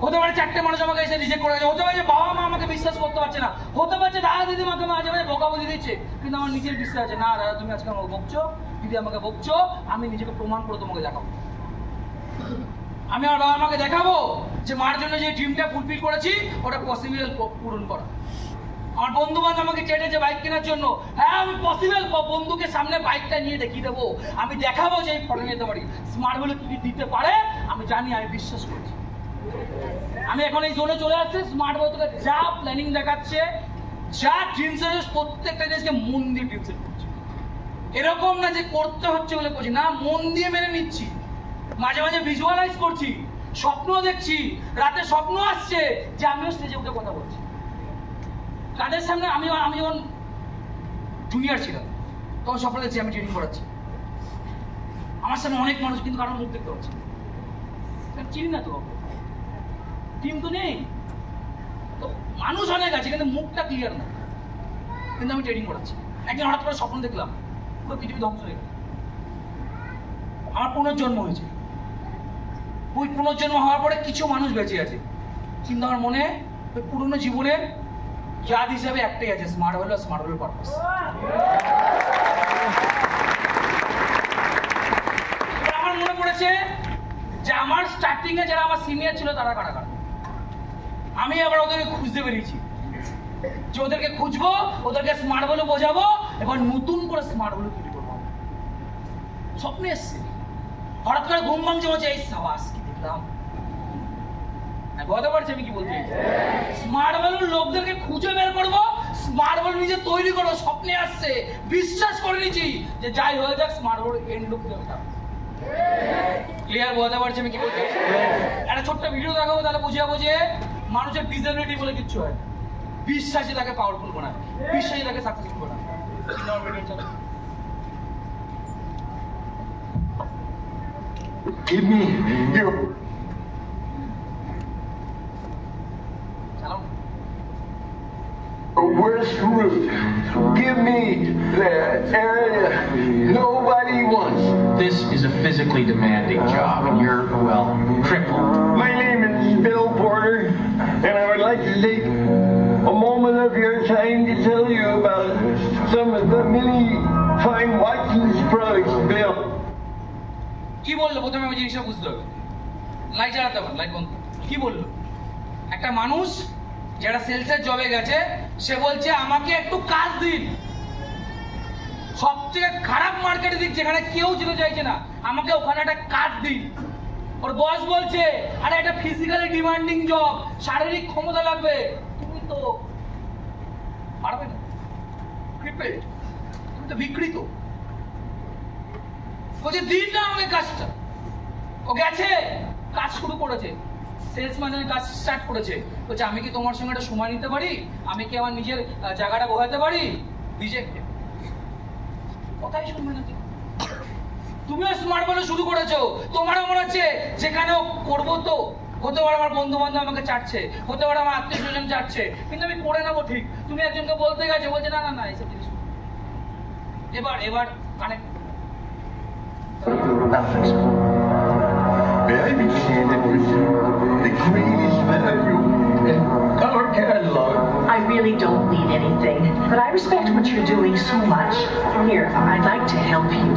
হতে পারে 4টে মানুষ আমাকে এসে রিজেক্ট করে গেছে, হতে পারে বাবা মা আমাকে বিশ্বাস করতে পারছে না, হতে পারে দাদা দিদি আমাকে মাঝে মাঝে বকাবকি দিচ্ছে, কিন্তু আমার নিজের বিশ্বাস আছে না দাদা তুমি আজকে আমাকে বকছো, দিদি আমাকে বকছো, আমি নিজেকে প্রমাণ করে তোমাকে দেখাবো। আমি আমার বাবা মাকে দেখাবো যে মার জন্য যে ড্রিমটা ফুলফিল করেছি ওটা পসিবল পূরণ করা। আমার বন্ধু বান্ধব আমাকে চেয়েছে বাইক কেনার জন্য, হ্যাঁ আমি পসিবল বন্ধুকে সামনে বাইকটা নিয়ে দেখিয়ে দেবো, আমি দেখাবো যে এই ফটো নিতে পারি, স্মার্ট বলে কি দিতে পারে আমি জানি, আমি বিশ্বাস করছি। আমি এখন এই জোনে চলে আসছি, স্মার্ট বল তোকে যা প্ল্যানিং দেখাচ্ছে, যা ড্রিমস আছে প্রত্যেকটা জিনিসকে মন দিয়ে ড্রিমস করছি। এরকম না যে করতে হচ্ছে বলে করছি না, মন দিয়ে মেনে নিচ্ছি, মাঝে মাঝে ভিজুয়ালাইজ করছি, স্বপ্ন দেখছি, রাতে স্বপ্ন আসছে যে আমিও স্টেজে উঠে কথা বলছি তাদের সামনে। আমি যখন জুনিয়র ছিলাম তখন স্বপ্ন দেখছি আমি ট্রেনিং করাচ্ছি, আমার সামনে অনেক মানুষ, কিন্তু কারোর মুখ দেখতে পাচ্ছি চিনি না, তো টিম তো নেই, তো মানুষ অনেক আছে কিন্তু মুখটা ক্লিয়ার না, কিন্তু আমি ট্রেনিং করাচ্ছি। একদিন হঠাৎ করে স্বপ্ন দেখলাম পুরো পৃথিবী ধ্বংস হয়ে গেল, আমার পুনর্জন্ম হয়েছে। ওই পুনর্জন্ম হওয়ার পরে কিছু মানুষ বেঁচে আছে, কিন্তু আমার মনে ওই পুরনো জীবনের ইয়াদ হিসাবে একটাই আছে, স্মার্ট হলো স্মার্ট হলো পারপাস। আমার মনে পড়েছে যে আমার স্টার্টিং এ যারা আমার সিনিয়র ছিল তারা কারা কারা, আমি আবার ওদেরকে খুঁজতে বেরিয়েছি যে ওদেরকে খুঁজবো, ওদেরকে স্মার্ট বলে বোঝাবো, এবার নতুন করে স্মার্ট বলে তৈরি করবো। স্বপ্নে এসছে, হঠাৎ করে ঘুম ভাঙছে, বলছে এই সাবাস কি দেখলাম। বলতে পারছি আমি কি বলছি? স্মার্ট বল লোকদেরকে খুঁজে বের করবো, স্মার্ট বল নিজে তৈরি করবো, স্বপ্নে আসছে, বিশ্বাস করে নিচ্ছি যে যাই হয়ে যাক স্মার্ট বল এন্ড লুক দেবে। ক্লিয়ার? বলতে পারছি আমি কি বলছি? একটা ছোট্ট ভিডিও দেখাবো, তাহলে বুঝিয়ে বুঝিয়ে মানুষের ডিসেবিলিটি বলে কিচ্ছু হয়, বিশ্বাসী তাকে পাওয়ারফুল বানায়, বিশ্বাসী তাকে সাকসেসফুল বানায়। Give me your worst route. Give me the area nobody wants. This is a physically demanding job, and you're, well, crippled. My name is Bill Porter, and I would like to take a moment of your time to tell you about some of the many fine Watkins products, Bill. কি বললো প্রথমে আমি জিনিসটা বুঝতে হবে, light জ্বালাতে হবে, light বন্ধ। কি বললো? একটা মানুষ যারা সেলসের জবে গেছে সে বলছে আমাকে একটু কাজ দিন, সবথেকে খারাপ মার্কেটে দিক যেখানে কেউ যেতে চাইছে না, আমাকে ওখানে একটা কাজ দিন। ওর বস বলছে আরে এটা ফিজিক্যালি ডিমান্ডিং জব, শারীরিক ক্ষমতা লাগবে, তুমি তো পারবে না, ক্রিপেড, তুমি তো বিকৃত। বলছে দিন না আমাকে কাজটা। ও গেছে, কাজ শুরু করেছে, সেলসম্যানের কাজ স্টার্ট করেছে। বলছে আমি কি তোমার সঙ্গে একটা সময় নিতে পারি, আমি কি আমার নিজের জায়গাটা বোঝাতে পারি? রিজেক্টেড, কথাই শুনবে না। তুমিও স্মার্ট বলে শুরু করেছো, তোমারও মনে হচ্ছে যেখানেও করবো, তো হতে পারে আমার বন্ধু বান্ধব আমাকে চাটছে, হতে পারে আমার আত্মীয় স্বজন চাটছে, কিন্তু আমি করে নেবো ঠিক। তুমি একজনকে বলতে গেছো, বলছে না না না এইসব জিনিস। এবার connect I understand it was the greatest value in our catalog. I really don't need anything, but I respect what you're doing so much. Here, I'd like to help you.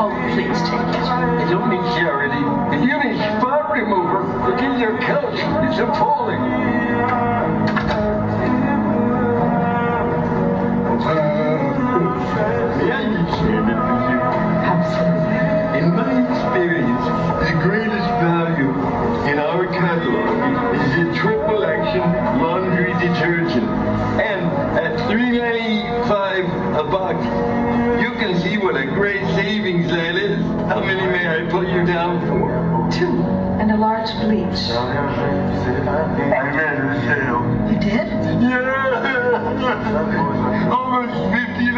Oh, please take it. It's only charity. The unit spot remover. Look at your couch. It's appalling. May I understand it with you? Absolutely. In my experience, the greatest value in our catalog is the triple action laundry detergent. And at $3.95 a box, you can see what a great savings that is. How many may I put you down for? 2 and a large bleach. I made a sale. You did? Yeah! Almost $50.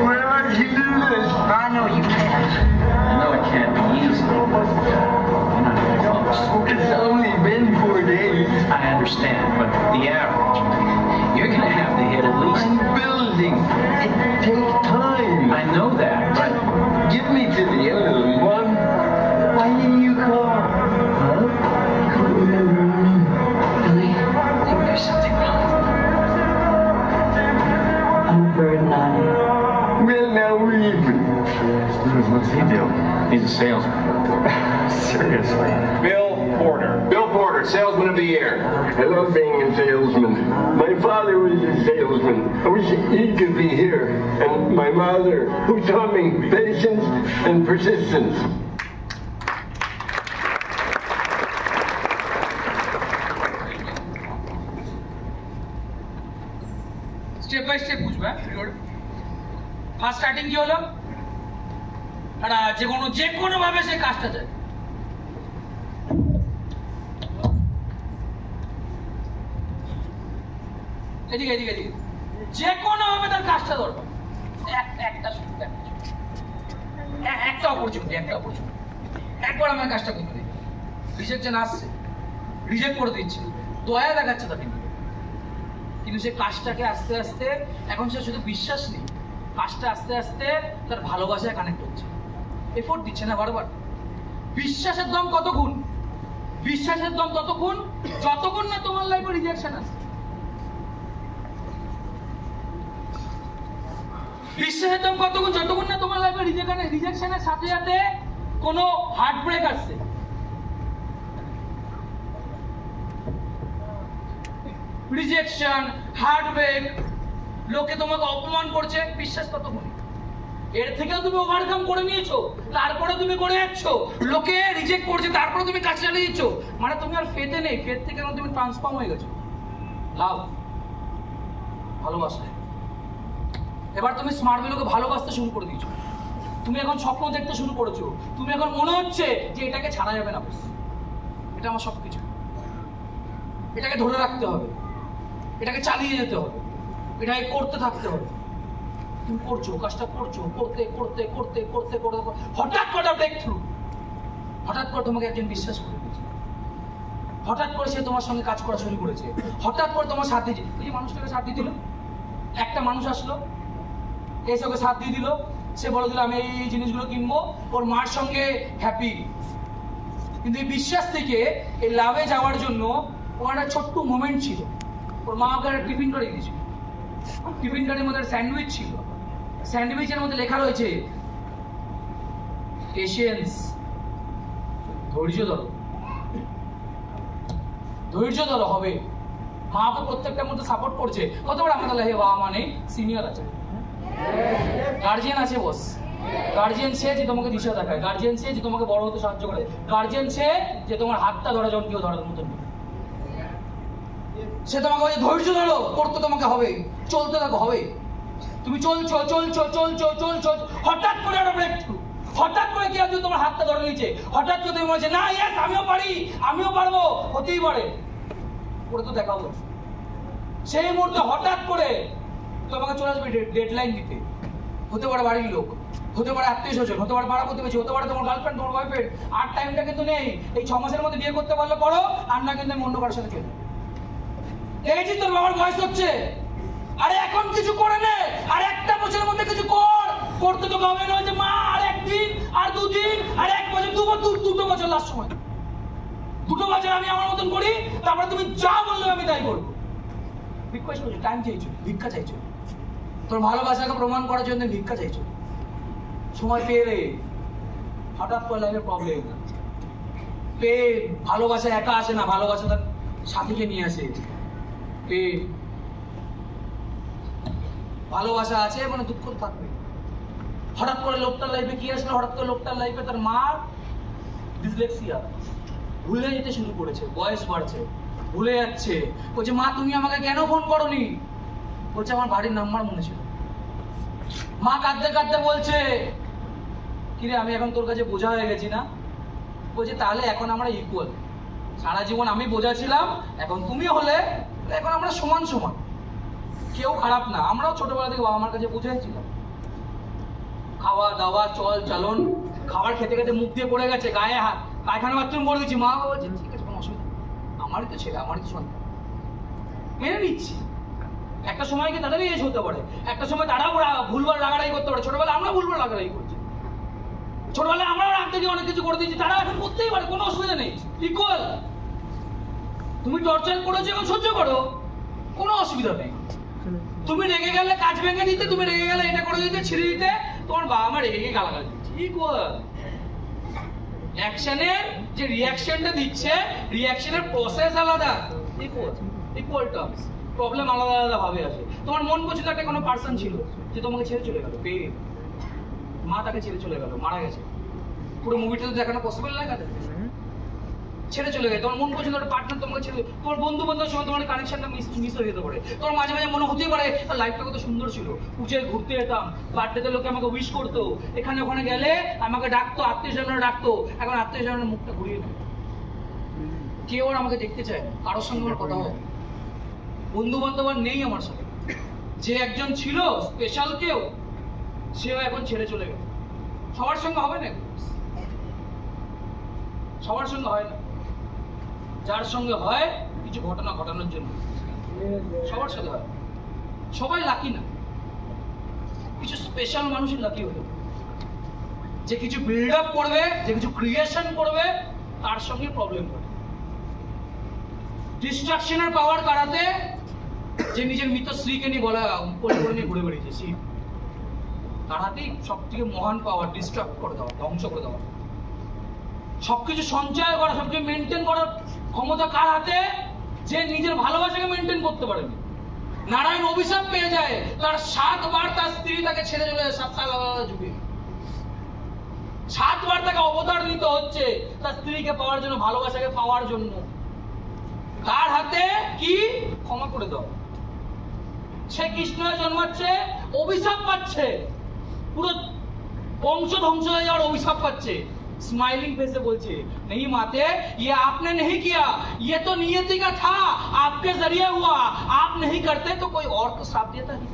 Well, I can do this. I know you can. I know it can't be easy. You're not even close. It's only been 4 days. I understand, but the average, you're gonna have to hit at least. I'm building. It takes time. I know that, but Get me to the end of the month. Why didn't you call? Huh? Couldn't remember your name. Billy, I think there's something wrong. I'm a burden on you. Well, now we're even. what's he do? He's a salesman. Seriously. Bill Porter. Bill Porter, Salesman of the Year. I love being a salesman. My father was a salesman. I wish he could be here. And my mother, who taught me patience and persistence. Step by step বুঝবে period first starting কি হলো একটা যে কোনো ভাবে সে কাজটা চায় এদিকে এদিকে এদিকে যে কোনো ভাবে তার কাজটা দরকার একটা অপরচুনিটি একবার আমার কাজটা করতে দিই রিজেকশন আসছে রিজেক্ট করে দিচ্ছে দয়া দেখাচ্ছে তাকে কিন্তু সে কাজটাকে আস্তে আস্তে এখন সে শুধু বিশ্বাস নেই কাজটা আস্তে আস্তে তার ভালোবাসায় কানেক্ট হচ্ছে এফোর্ট দিচ্ছে না বারবার বিশ্বাসের দম কতক্ষণ বিশ্বাসের দম ততক্ষণ যতক্ষণ না তোমার লাইফে রিজেকশন আসে বিশ্বাসের দম কতক্ষণ যতক্ষণ না তোমার লাইফে রিজেকশনের সাথে সাথে কোনো হার্ট ব্রেক আসছে রিজেকশন হার্টব্রেক লোকে তোমাকে অপমান করছে বিশ্বাস ততক্ষণ এর থেকেও তুমি ওভারকাম করে নিয়েছো তারপরে তুমি করে যাচ্ছ লোকে রিজেক্ট করছে তারপরে তুমি কাজ চালিয়ে দিচ্ছ মানে তুমি আর ফেথে নেই ফেথ থেকে এখন তুমি ট্রান্সফর্ম হয়ে গেছো লাভ ভালোবাসা এবার তুমি স্মার্ট ভ্যালুকে ভালোবাসতে শুরু করে দিয়েছো তুমি এখন স্বপ্ন দেখতে শুরু করেছো তুমি এখন মনে হচ্ছে যে এটাকে ছাড়া যাবে না বস এটা আমার সবকিছু এটাকে ধরে রাখতে হবে এটাকে চালিয়ে যেতে হবে এটাকে করতে থাকতে হবে তুমি করছো কাজটা করছো করতে করতে করতে করতে করতে হঠাৎ করে ব্রেক থ্রু হঠাৎ করে তোমাকে একজন বিশ্বাস করে দিয়েছে হঠাৎ করে সে তোমার সঙ্গে কাজ করা শুরু করেছে হঠাৎ করে তোমার সাথ দিয়েছে এই মানুষটাকে সাথ দিয়ে দিল একটা মানুষ আসলো এসে ওকে সাথ দিয়ে দিল সে বলে দিল আমি এই জিনিসগুলো কিনবো ওর মার সঙ্গে হ্যাপি কিন্তু এই বিশ্বাস থেকে এই লাভে যাওয়ার জন্য ওর একটা ছোট্ট মোমেন্ট ছিল ওর মা ওকে একটা টিফিন করে দিয়েছিল টিফিন কার্ডের মধ্যে স্যান্ডউইচ ছিল স্যান্ডউইচের মধ্যে লেখা রয়েছে পেশেন্স ধৈর্য ধরো হবে মা ওকে প্রত্যেকটার মধ্যে সাপোর্ট করছে কত বড় আমাদের লাইফে বাবা মা নেই সিনিয়র আছে গার্জিয়ান আছে বস গার্জিয়ান সে যে তোমাকে দিশা দেখায় গার্জিয়ান সে যে তোমাকে বড় হতে সাহায্য করে গার্জিয়ান সে যে তোমার হাতটা ধরা যখন কেউ ধরার মতন সে তোমাকে বলে ধৈর্য ধরো করতে তোমাকে হবে চলতে থাকো হবে তুমি চলছো চলছো চলছো চলছো হঠাৎ করে একটা ব্রেক থ্রু হঠাৎ করে কি একজন তোমার হাতটা ধরে নিচ্ছে হঠাৎ করে তুমি বলছে না ইয়েস আমিও পারি আমিও পারবো হতেই পারে করে তো দেখাবো সেই মুহূর্তে হঠাৎ করে তোমাকে চলে আসবে ডেডলাইন দিতে হতে পারে বাড়ির লোক হতে পারে আত্মীয় স্বজন হতে পারে পাড়া প্রতিবেশী হতে পারে তোমার গার্লফ্রেন্ড তোমার বয়ফ্রেন্ড আর টাইমটা কিন্তু নেই এই 6 মাসের মধ্যে বিয়ে করতে পারলে করো আর না কিন্তু আমি অন্য কারোর সাথে চলে দেখেছিস তোর বাবার বয়স হচ্ছে আরে এখন কিছু করে নে আর একটা বছরের মধ্যে কিছু করতে তো হবে না যে মা আর একদিন আর 2 দিন আর 1 বছর 2 বছর লাস্ট সময় 2 বছর আমি আমার মতন করি, তারপরে তুমি যা বললে আমি তাই করবো। রিকোয়েস্ট করছি, টাইম চাইছো, ভিক্ষা চাইছো, তোর ভালোবাসাকে প্রমাণ করার জন্য ভিক্ষা চাইছো। সময় পেয়ে হঠাৎ করে লাইফের প্রবলেম পেয়ে ভালোবাসা একা আসে না, ভালোবাসা তার সাথীকে নিয়ে আসে। পেয়ে ভালোবাসা আছে মানে দুঃখ থাকবে। হঠাৎ করে লোকটার লাইফে কি আসলে, হঠাৎ করে লোকটার লাইফে তার মা ডিসলেক্সিয়া, ভুলে যেতে শুরু করেছে, বয়স বাড়ছে, ভুলে যাচ্ছে। বলছে মা তুমি আমাকে কেন ফোন করোনি? বলছে আমার বাড়ির নাম্বার মনে ছিল। মা কাঁদতে কাঁদতে বলছে কিরে আমি এখন তোর কাছে বোঝা হয়ে গেছি না? বলছে তাহলে এখন আমরা ইকুয়াল, সারা জীবন আমি বোঝা ছিলাম, এখন তুমি হলে, এখন আমরা সমান সমান, কেউ খারাপ না। আমরাও ছোটবেলা থেকে বাবা মার কাছে বোঝাই ছিলাম। খাওয়া দাওয়া চল চালন, খাবার খেতে খেতে মুখ দিয়ে পড়ে গেছে, গায়ে হাত পায়খানা বাথরুম করে দিচ্ছি, মা বাবা বলছে ঠিক আছে কোনো অসুবিধা, আমারই তো ছেলে, আমারই তো সন্তান, মেনে নিচ্ছি। একটা সময় কি তাদেরই এজ হতে পারে, একটা সময় তারাও ভুলভাল রাগারাগি করতে পারে। ছোটবেলা আমরা ভুলভাল রাগারাগি করছি, ছোটবেলায় আমরাও রাগ থেকে অনেক কিছু করে দিয়েছি, তারা এখন করতেই পারে, কোনো অসুবিধা নেই, ইকুয়াল। তুমি টর্চার করেছো এবং সহ্য করো, কোনো অসুবিধা নেই। তুমি রেগে গেলে কাজ ভেঙে দিতে, তুমি রেগে গেলে এটা করে দিতে, ছিঁড়ে দিতে, তোমার বাবা মা রেগে গিয়ে গালাগালি দিচ্ছে, ইকুয়াল। অ্যাকশনের যে রিঅ্যাকশনটা দিচ্ছে, রিঅ্যাকশনের প্রসেস আলাদা, ইকুয়াল, ইকুয়াল টার্মস। প্রবলেম আলাদা আলাদা ভাবে আসে। তোমার মন পছন্দ একটা কোনো পার্সন ছিল যে তোমাকে ছেড়ে চলে গেল, পেয়ে মা তাকে ছেড়ে চলে গেল, মারা গেছে, পুরো মুভিটা তো দেখানো পসিবল না, ছেড়ে চলে গেছে। তোমার মন পছন্দ একটা পার্টনার তোমাকে ছেড়ে, তোমার বন্ধু বান্ধবের সময় তোমার কানেকশনটা মিস হয়ে যেতে পারে। তোমার মাঝে মাঝে মনে হতেই পারে তার লাইফটা কত সুন্দর ছিল, পুজোয় ঘুরতে যেতাম, বার্থডেতে লোকে আমাকে উইশ করতো, এখানে ওখানে গেলে আমাকে ডাকতো, আত্মীয় স্বজনরা ডাকতো, এখন আত্মীয় স্বজনের মুখটা ঘুরিয়ে নেয়, কেউ আর আমাকে দেখতে চায় না, কারোর সঙ্গে আমার কথা হয়, বন্ধু বান্ধব আর নেই আমার সাথে। যে একজন ছিল স্পেশাল কেউ, সেও এখন ছেড়ে চলে গেছে। সবার সঙ্গে হবে না, সবার সঙ্গে হয় না, যার সঙ্গে হয় কিছু ঘটনা ঘটানোর জন্য, সবার সাথে হয়। সবাই লাকি না, কিছু স্পেশাল মানুষই লাকি হতে পারে, যে কিছু বিল্ড আপ করবে, যে কিছু ক্রিয়েশন করবে, তার সঙ্গে প্রবলেম ঘটে। ডিস্ট্রাকশনের পাওয়ার কারাতে যে নিজের মৃত স্ত্রীকে নিয়ে বলা করে নিয়ে ঘুরে বেরিয়েছে, শিব তার হাতেই সব থেকে মহান পাওয়ার, ডিস্ট্রাক্ট করে দেওয়া, ধ্বংস করে দেওয়া। সবকিছু সঞ্চয় করা, সবকিছু মেনটেন করার ক্ষমতা কার হাতে? যে নিজের ভালোবাসাকে মেনটেন করতে পারেনি। নারায়ণ অভিশাপ পেয়ে যায়, তার 7 বার তার স্ত্রী তাকে ছেড়ে চলে যায়, 7 সাল যুগে 7 বার তাকে অবতার নিতে হচ্ছে তার স্ত্রীকে পাওয়ার জন্য, ভালোবাসাকে পাওয়ার জন্য। তার হাতে কি? ক্ষমা করে দাও। সে কৃষ্ণ জন্মাচ্ছে, অভিশাপ পাচ্ছে, পুরো বংশ ধ্বংস হয়ে যাওয়ার অভিশাপ পাচ্ছে। स्माइलिंग फेस से बोलছে, नहीं माते, ये आपने नहीं किया, ये तो नियति का था, आपके जरिए हुआ, आप नहीं करते तो कोई और तो श्राप देता ही।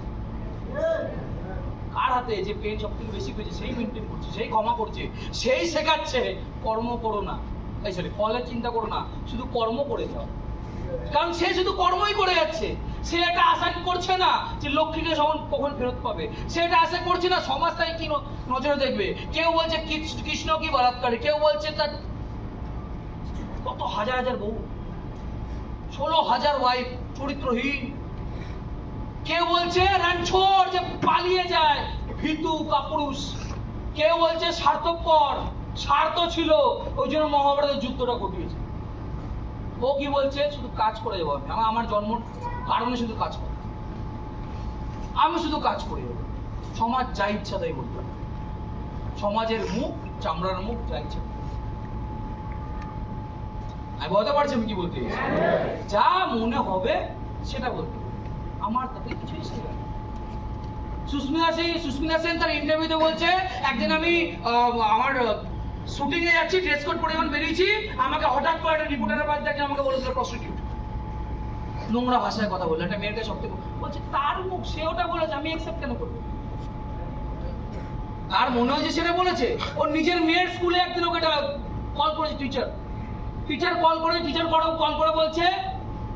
কার হাতে? যে পেন সব থেকে বেশি পেয়েছে সেই মেনটেন করছে, সেই ক্ষমা করছে, সেই শেখাচ্ছে কর্ম করো না, এই সরি ফলের চিন্তা করো না, শুধু কর্ম করে যাও। কারণ সে শুধু কর্মই করে যাচ্ছে, সে এটা আশা করছে না যে লক্ষ্মীকে কখন ফেরত পাবে, সে এটা আশা করছে না সমাজ তাই কি নজরে দেখবে। কেউ বলছে কৃষ্ণ কি বলাৎকারী, কেউ বলছে তার কত হাজার হাজার বউ, 16,000 ওয়াইফ চরিত্রহীন, কেউ বলছে রানছোড় যে পালিয়ে যায় ভীতু কাপুরুষ, কেউ বলছে স্বার্থপর, স্বার্থ ছিল ওই জন্য মহাভারতের যুদ্ধটা ঘটিয়েছে। ও কি বলছে? শুধু কাজ করে যাবো, আমি আমার জন্ম কারণে শুধু কাজ করবো, আমি শুধু কাজ করে যাবো, সমাজ যা ইচ্ছা তাই বলতে, সমাজের মুখ, চামড়ার মুখ, যা ইচ্ছা। আমি বলতে পারছি আমি কি বলতে, যা মনে হবে সেটা বলতে, আমার তাতে কিছুই ছিল না। সুস্মিতা সেন তার ইন্টারভিউতে বলছে, একদিন আমি আমার শুটিং এ যাচ্ছি, ড্রেস কোড পরে যখন বেরিয়েছি, আমাকে হঠাৎ করে একটা রিপোর্টারের পাশে দেখে আমাকে বলেছিল প্রস্টিটিউট, নোংরা ভাষায় কথা বললো, একটা মেয়েকে সব থেকে বলছে, তার মুখ, সে ওটা বলেছে, আমি অ্যাকসেপ্ট কেন করবো? তার মনে হয়েছে সেটা বলেছে। ওর নিজের মেয়ের স্কুলে একদিন ওকে কল করেছে টিচার কল করে বলছে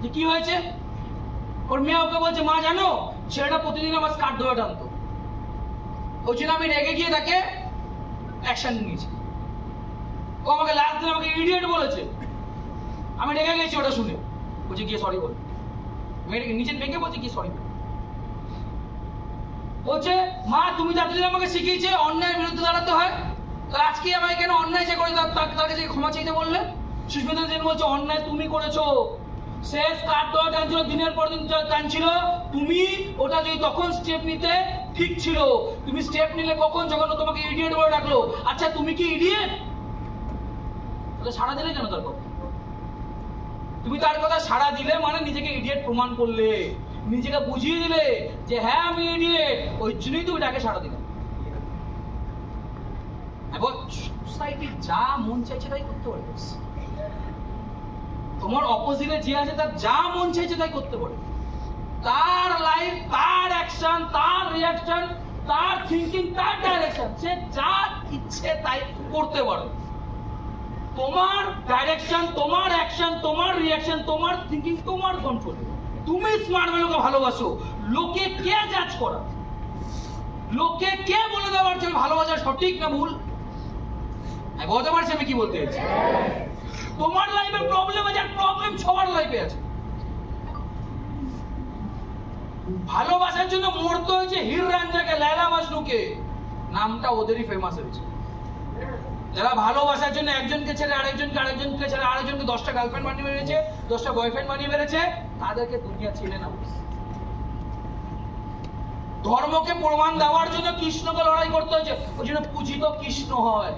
যে কি হয়েছে, ওর মেয়ে ওকে বলছে, মা জানো ছেলেটা প্রতিদিন আমার স্কার্ট ধরে টানতো, ওই জন্য আমি রেগে গিয়ে তাকে অ্যাকশন নিয়েছে। ও আমাকে লাস্ট দিন আমাকে ইডিয়েট বলেছে, আমি রেগে গেছি ওটা শুনে। বলছে গিয়ে সরি বল, মেয়েটাকে নিজের মেয়েকে বলছে গিয়ে সরি বল। বলছে মা তুমি যতদিন আমাকে শিখিয়েছে অন্যায়ের বিরুদ্ধে দাঁড়াতে হয়, তাহলে আজকে আমাকে কেন অন্যায় যে করে তার কাছে ক্ষমা চাইতে বললে? সুস্মিতা সেন বলছে অন্যায় তুমি করেছো, শেষ কাঠ দেওয়া টানছিল, দিনের পর দিন টানছিল, তুমি ওটা যদি তখন স্টেপ নিতে ঠিক ছিল। তুমি স্টেপ নিলে কখন? যখন তোমাকে ইডিয়েট বলে ডাকলো। আচ্ছা তুমি কি ইডিয়েট? তাহলে সাড়া দিলে কেন তার কথা? তুমি তার কথা সাড়া দিলে মানে নিজেকে ইডিয়েট প্রমাণ করলে, নিজেকে বুঝিয়ে দিলে যে হ্যাঁ আমি ইডিয়েট, ওই জন্যই তুমি তাকে সাড়া দিলে। এখন সোসাইটি যা মন চাইছে তাই করতে পারে, তোমার অপোজিটে যে আছে তার যা মন চাইছে তাই করতে পারে, তার লাইফ, তার অ্যাকশন, তার রিয়াকশন, তার থিঙ্কিং, তার ডাইরেকশন, সে যা ইচ্ছে তাই করতে পারে। তোমার ডাইরেকশন, তোমার অ্যাকশন, তোমার রিয়াকশন, তোমার থিঙ্কিং তোমার কন্ট্রোলে। তুমি স্মার্ট ভ্যালুকে ভালোবাসো, লোকে কে জাজ করা, লোকে কে বলে দেওয়ার যে ভালোবাসা সঠিক না ভুল? আমি বলতে পারছি আমি কি বলতে চাইছি। তোমার লাইফে প্রবলেম আছে, আর প্রবলেম সবার লাইফে আছে। ভালোবাসার জন্য মরতে হয়েছে হির রাঞ্জাকে, লায়লা মাজনুকে, নামটা ওদেরই ফেমাস হয়েছে। যারা ভালোবাসার জন্য একজনকে ছেড়ে আরেকজনকে, আরেকজনকে ছেড়ে আরেকজনকে 10টা গার্লফ্রেন্ড বানিয়ে বেরিয়েছে, 10টা বয়ফ্রেন্ড বানিয়ে বেরিয়েছে, তাদেরকে দুনিয়া ছেড়ে না। ধর্মকে প্রমাণ দেওয়ার জন্য কৃষ্ণকে লড়াই করতে হয়েছে, ওই জন্য পূজিত কৃষ্ণ হয়।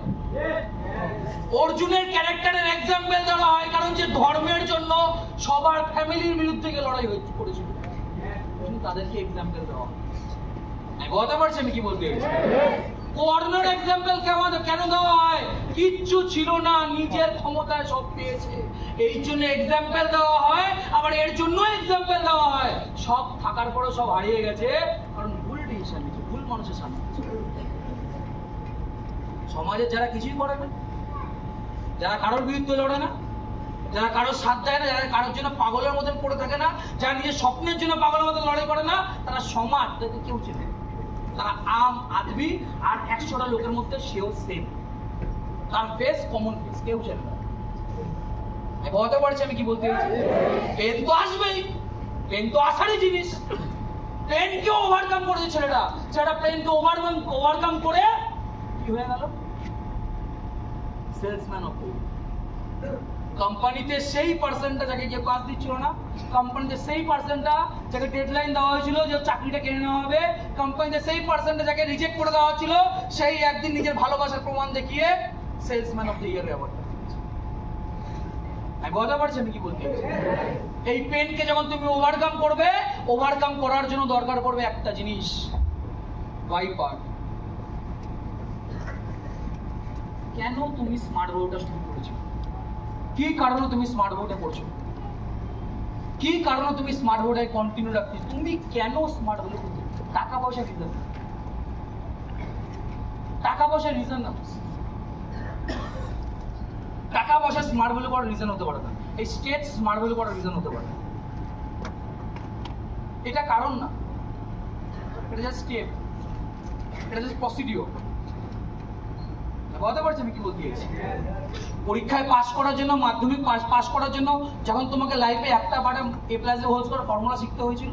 অর্জুনের ক্যারেক্টারের এক্সাম্পল দেওয়া হয় কারণ যে ধর্মের জন্য সবার ফ্যামিলির বিরুদ্ধে লড়াই করেছিল, তাদেরকে এক্সাম্পল দেওয়া হয়। আমি বলতে পারছি আমি কি বলতে চাইছি। কর্ণের এক্সাম্পল কেন দেওয়া হয়? কিচ্ছু ছিল না, নিজের ক্ষমতায় সব পেয়েছে, এই জন্য এক্সাম্পল দেওয়া হয়। আবার এর জন্য এক্সাম্পল দেওয়া হয় সব থাকার পরে সব হারিয়ে গেছে কারণ ভুল ডিসিশন নিয়েছে, ভুল মানুষের সামনে। সমাজের যারা কিছুই করে না, যারা কারোর বিরুদ্ধে লড়ে না, যারা কারোর সাথ দেয় না, যারা কারোর জন্য পাগলের মতন পড়ে থাকে না, যারা নিজের স্বপ্নের জন্য পাগলের মতন লড়াই করে না, তারা সমাজ তাদেরকে কেউ চেনে। তারা আম আদমি আর 100টা লোকের মধ্যে সেও সেম, তার ফেস কমন ফেস, কেউ চেনে না। আমি বলতে পারছি আমি কি বলতে চাইছি। পেন তো আসবেই, পেন তো আসারই জিনিস। পেনকে ওভারকাম করেছে ছেলেটা, পেনকে ওভারকাম করে কি হয়ে গেল? সেলসম্যান অফ কোম্পানিতে সেই পার্সনটা যাকে কেউ কাজ দিচ্ছিল না, কোম্পানিতে সেই পার্সনটা যাকে ডেডলাইন দেওয়া হয়েছিল যে চাকরিটা কেড়ে নেওয়া হবে, কোম্পানিতে সেই পার্সনটা যাকে রিজেক্ট করে দেওয়া হচ্ছিল, সেই একদিন নিজের ভালোবাসার প্রমাণ দেখিয়ে সেলসম্যান অফ দ্য ইয়ার অ্যাওয়ার্ডটা পেয়েছে। আমি বলতে পারছি আমি কি বলতে চাইছি। এই পেনকে যখন তুমি ওভারকাম করবে, ওভারকাম করার জন্য দরকার পড়বে একটা জিনিস, ভাইপার। কেন তুমি স্মার্ট বোর্ডটা শুরু করেছো? কি কারণে তুমি স্মার্ট বোর্ডে পড়ছো? কি কারণে তুমি স্মার্ট বোর্ডে কন্টিনিউ রাখছো? তুমি কেন স্মার্ট বোর্ডে পড়ছো? টাকা পয়সা রিজন, টাকা পয়সা রিজন না, টাকা পয়সা স্মার্ট বোর্ডে করার রিজন হতে পারে না, এই স্টেট স্মার্ট বোর্ডে করার রিজন হতে পারে না। এটা কারণ না, এটা জাস্ট স্টেপ, এটা জাস্ট প্রসিডিওর। বলতে পারছি আমি কি বলতে চাইছি। পরীক্ষায় পাস করার জন্য, মাধ্যমিক পাস করার জন্য যখন তোমাকে লাইফে একটা বারে A plus whole square formula শিখতে হয়েছিল,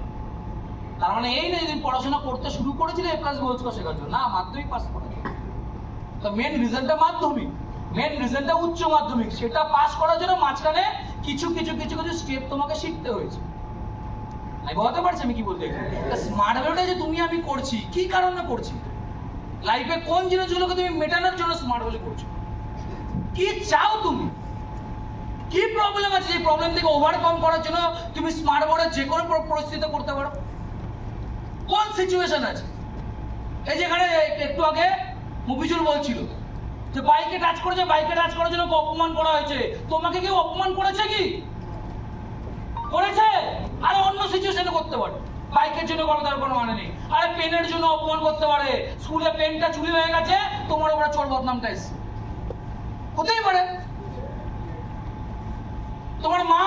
তার মানে এই না যদি পড়াশোনা করতে শুরু করেছিলে A প্লাস হোল স্কোয়ার শেখার জন্য, না, মাধ্যমিক পাস করার জন্য। তো মেন রিজনটা মাধ্যমিক, মেন রিজনটা উচ্চ মাধ্যমিক, সেটা পাস করার জন্য মাঝখানে কিছু কিছু কিছু কিছু স্টেপ তোমাকে শিখতে হয়েছে। আমি বলতে পারছি আমি কি বলতে চাইছি। স্মার্ট ভ্যালুটা যে তুমি আমি করছি, কি কারণে করছি? লাইফে কোন জিনিসগুলোকে তুমি মেটানোর জন্য স্মার্ট ভ্যালু করছো? কি চাও তুমি? কি প্রবলেম আছে যে প্রবলেম থেকে ওভারকাম করার জন্য তুমি স্মার্ট বোর্ডে যে কোনো পরিস্থিতিতে করতে পারো? কোন সিচুয়েশন আছে? এই যেখানে একটু আগে মুফিজুল বলছিল যে বাইকে টাচ করেছে, বাইকে টাচ করার জন্য অপমান করা হয়েছে। তোমাকে কেউ অপমান করেছে কি? করেছে? আর অন্য সিচুয়েশনে করতে পারে। বাইকের জন্য করা তার কোনো মানে নেই। আরে পেনের জন্য অপমান করতে পারে, স্কুলে পেনটা চুরি হয়ে গেছে, তোমার উপরে চোর বদনামটা এসছে, হতেই পারে। তোমার মা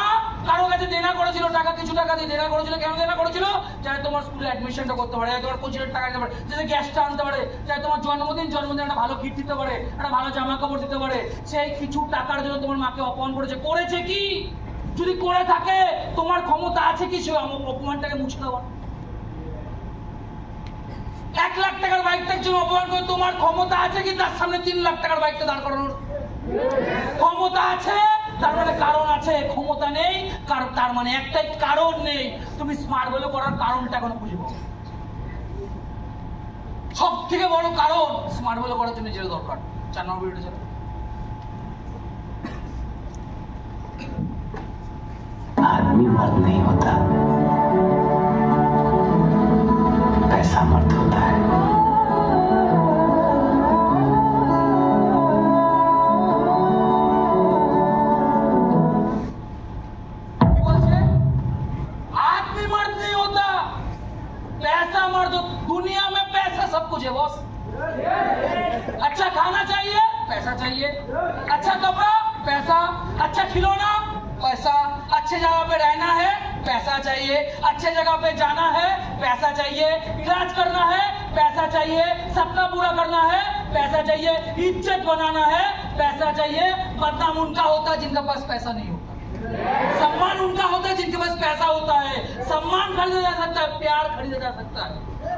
কারো কাছে দেনা করেছিল টাকা, কিছু টাকা দিয়ে দেনা করেছিল। কেন দেনা করেছিল? যাতে তোমার স্কুলে অ্যাডমিশনটা করতে পারে, যাতে তোমার কোচিংয়ের টাকা দিতে পারে, যাতে গ্যাসটা আনতে পারে, যাতে তোমার জন্মদিন একটা ভালো গিফট দিতে পারে, একটা ভালো জামা কাপড় দিতে পারে। সেই কিছু টাকার জন্য তোমার মাকে অপমান করেছে। করেছে কি? যদি করে থাকে তোমার ক্ষমতা আছে কি সে অপমানটাকে মুছে দেওয়া? 1 লাখ টাকার বাইকটার জন্য অপমান করে তোমার ক্ষমতা আছে কি তার সামনে 3 লাখ টাকার বাইকটা দাঁড় করানোর? ক্ষমতা আছে, তার মানে কারণ আছে। ক্ষমতা নেই, কারণ তার মানে একটাই কারণ নেই। তুমি স্মার্ট ভ্যালু করার কারণটা এখনো বুঝবো। সব থেকে বড় কারণ স্মার্ট ভ্যালু করার জন্য যেটা দরকার। 4 নম্বর ভিডিওটা চলো। आदमी मर्द नहीं होता, पैसा मर्द होता है। आदमी मर्द नहीं होता, पैसा मर्द। दुनिया में पैसा सब कुछ है बॉस। अच्छा खाना चाहिए, पैसा चाहिए। अच्छा कपड़ा, पैसा। अच्छा खिलौना, पैसा। अच्छे जगह पे रहना है, पैसा चाहिए। अच्छे जगह पे जाना है, पैसा चाहिए। इलाज करना है, पैसा चाहिए। सपना पूरा करना है, पैसा चाहिए। इज्जत बनाना है, पैसा चाहिए। बदनाम उनका होता है जिनके पास पैसा नहीं होता, सम्मान उनका होता है जिनके पास पैसा होता है। सम्मान खरीदा जा सकता है, प्यार खरीदा जा सकता है,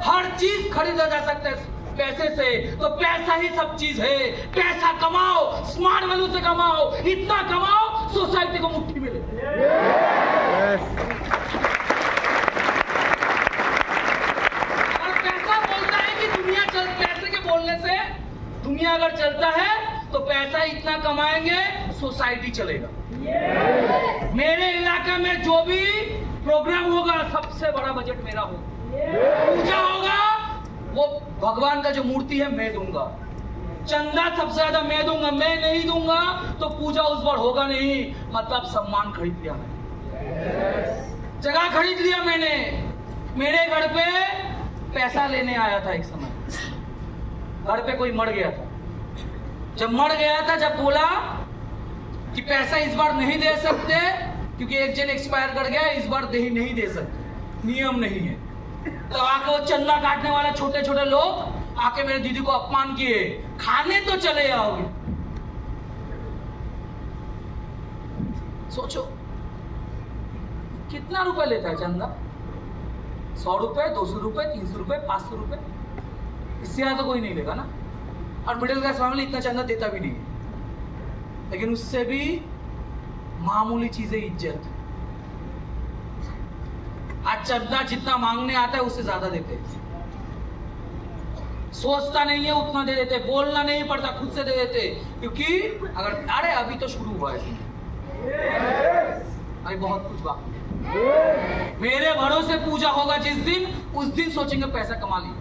हर चीज खरीदा जा सकता है पैसे से। तो पैसा ही सब चीज है। पैसा कमाओ, स्मार्ट वैल्यू से कमाओ, इतना कमाओ सोसाइटी को मुट्ठी में ले। और पैसा बोलता है कि दुनिया पैसे के बोलने से दुनिया अगर चलता है तो पैसा इतना कमाएंगे सोसाइटी चलेगा। मेरे इलाके में जो भी प्रोग्राम होगा सबसे बड़ा बजट मेरा होगा। पूजा होगा वो भगवान का जो मूर्ति है मैं दूंगा, चंदा सबसे ज्यादा मैं दूंगा। मैं नहीं दूंगा तो पूजा उस बार होगा नहीं। मतलब सम्मान खरीद लिया मैंने, जगह खरीद लिया मैंने। मेरे घर पे पैसा लेने आया था एक समय, घर पे कोई मर गया था। जब मर गया था, जब बोला कि पैसा इस बार नहीं दे सकते क्योंकि एक जन एक्सपायर कर गया, इस बार नहीं दे सकते, नियम नहीं है। तो आके वो चंदा काटने वाला छोटे छोटे लोग आके मेरे दीदी को अपमान किए, खाने तो चले आओगे। सोचो कितना रुपए लेता है चंदा? 100 रुपए, 200 रुपए, 300 रुपए, 500 रुपए, इससे ज्यादा तो कोई नहीं लेगा ना। और मिडिल क्लास फैमिली इतना चंदा देता भी नहीं है। लेकिन उससे भी मामूली चीजें इज्जत। आज चंदा जितना मांगने आता है उससे ज्यादा देते हैं। सोचता नहीं है उतना दे देते, बोलना नहीं पड़ता खुद से दे देते। क्योंकि अगर अरे अभी तो शुरू हुआ है, अभी बहुत कुछ बाकी है। मेरे भरोसे पूजा होगा जिस दिन, उस दिन सोचेंगे पैसा कमा लिया।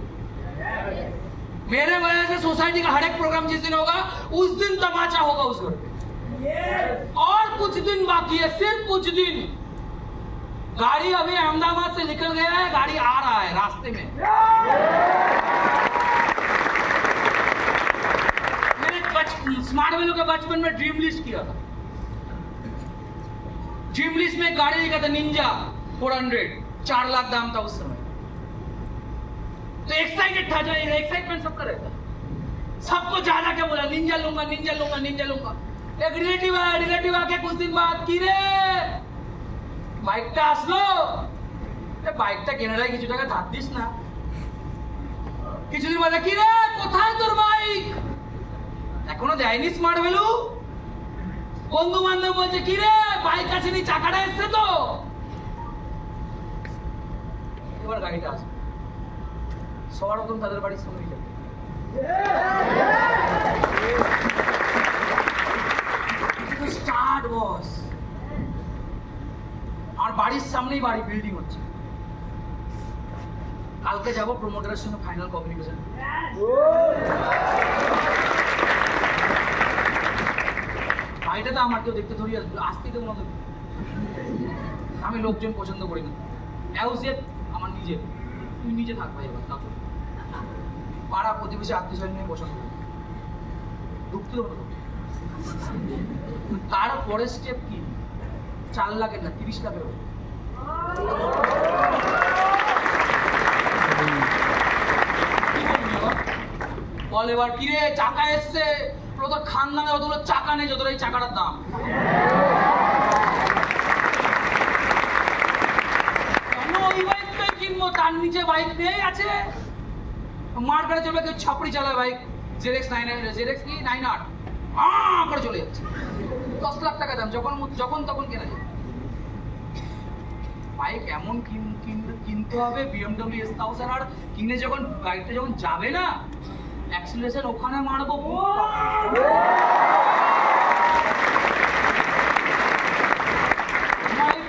मेरे वजह से सोसाइटी का हर एक प्रोग्राम जिस दिन होगा उस दिन तमाचा होगा उस घर पे। और कुछ दिन बाकी है, सिर्फ कुछ दिन। गाड़ी अभी अहमदाबाद से निकल गया है, गाड़ी आ रहा है रास्ते में। मैंने स्मार्ट वैल्यू के बचपन में ड्रीम लिस्ट किया था। ड्रीम लिस्ट में गाड़ी लिखा था निंजा 400, 4 लाख दाम था उस समय। तो एक्साइटेड था, जो एक्साइटमेंट सबका रहता, सबको जा के बोला निंजा लूंगा, निंजा लूंगा, निंजा लूंगा। एक रिलेटिव आके कुछ दिन बाद की रे বাইকটা আসলো, বাইকটা কেনার আগে কিছু টাকা ধার দিস না। কিছুদিন বাদে কি রে কোথায় তোর বাইক? এখনো দেয়নি স্মার্ট ভ্যালু। বন্ধু বান্ধব বলছে কি রে বাইক আসেনি, চাকাটা এসছে তো। এবার গাড়িটা আসবে, সবার রকম তাদের বাড়ির সঙ্গে যাবে। স্টার্ট বস। আর বাড়ির সামনেই বাড়ি, বিল্ডিং হচ্ছে। কালকে যাব প্রমোটারের সঙ্গে ফাইনাল কমিউনিকেশন। বাড়িটা তো আমার কেউ দেখতে ধরি আসতেই তো মনে। আমি লোকজন পছন্দ করি না, আমার নিজে। তুই নিজে থাক ভাই, এবার তাও পাড়া প্রতিবেশী আত্মীয় নিয়ে পছন্দ করি, ঢুকতে দেবো না। তারপরে স্টেপ কি? 4 লাখের না 30 লাখের বল এবার কিরে চাকা এসছে তোর খানদানে অতগুলো চাকা নেই যত এই চাকাটার দাম ওই বাইকটাই কিনবো তার নিচে বাইক নেই আছে মার্কেটে চলে কেউ ছাপড়ি চালায় বাইক জেরেক্স 9 জেরেক্স কি 98 করে চলে যাচ্ছে 10 লাখ টাকা দাম যখন তখন কেনা যায় বাইক এমন কিনতে হবে BMW S1000 আর কিনে যখন গাড়িটা যখন যাবে না অ্যাক্সিলারেশন ওখানে মারবো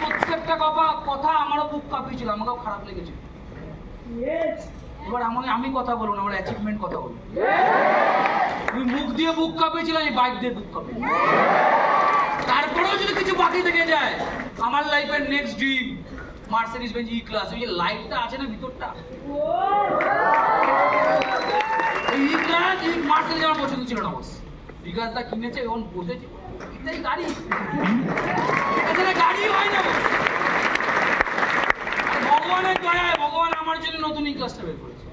প্রত্যেকটা কথা আমারও বুক কাঁপিয়েছিল আমাকেও খারাপ লেগেছে এবার আমি কথা বলবো না আমার অ্যাচিভমেন্ট কথা বলবো তুমি মুখ দিয়ে বুক কাঁপিয়েছিল আমি বাইক দিয়ে বুক কাঁপিয়ে তারপরেও যদি কিছু বাকি থেকে যায় আমার লাইফের নেক্সট ড্রিম মার্সিডিজ বেঞ্জ ই ক্লাস ওই যে লাইটটা আছে না ভিতরটা ই ক্লাস এই মার্সিডিজ আমার পছন্দ ছিল না বস বিকাশদা কিনেছে এখন বসেছে এটাই গাড়ি এখানে গাড়ি হয় না ভগবানের দয়ায় ভগবান আমার জন্য নতুন ই ক্লাসটা বের করেছে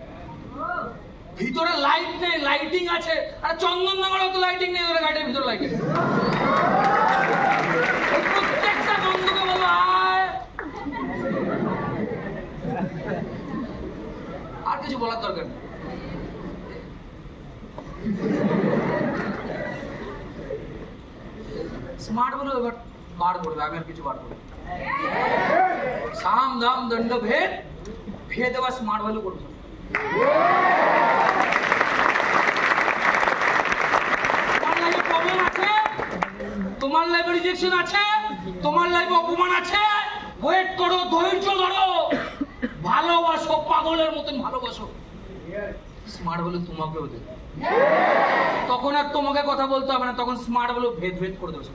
ভিতরে লাইট নেই লাইটিং আছে আর চন্দননগর অত লাইটিং নেই ওরা গাড়ির ভিতরে লাইটিং প্রত্যেকটা বন্ধুকে বলো আর কিছু বলার দরকার নেই স্মার্ট বলো এবার বার করবে আমি আর কিছু বার করবো সাম দাম দণ্ড ভেদ ভেদ এবার স্মার্ট ভ্যালু করবো তোমার লাইফে রিজেকশন আছে তোমার লাইফে অপমান আছে ওয়েট করো ধৈর্য ধরো ভালোবাসো পাগলের মতন ভালোবাসো স্মার্ট বলে তোমাকেও দেবে তখন আর তোমাকে কথা বলতে হবে না তখন স্মার্ট বলে ভেদ ভেদ করে দেবে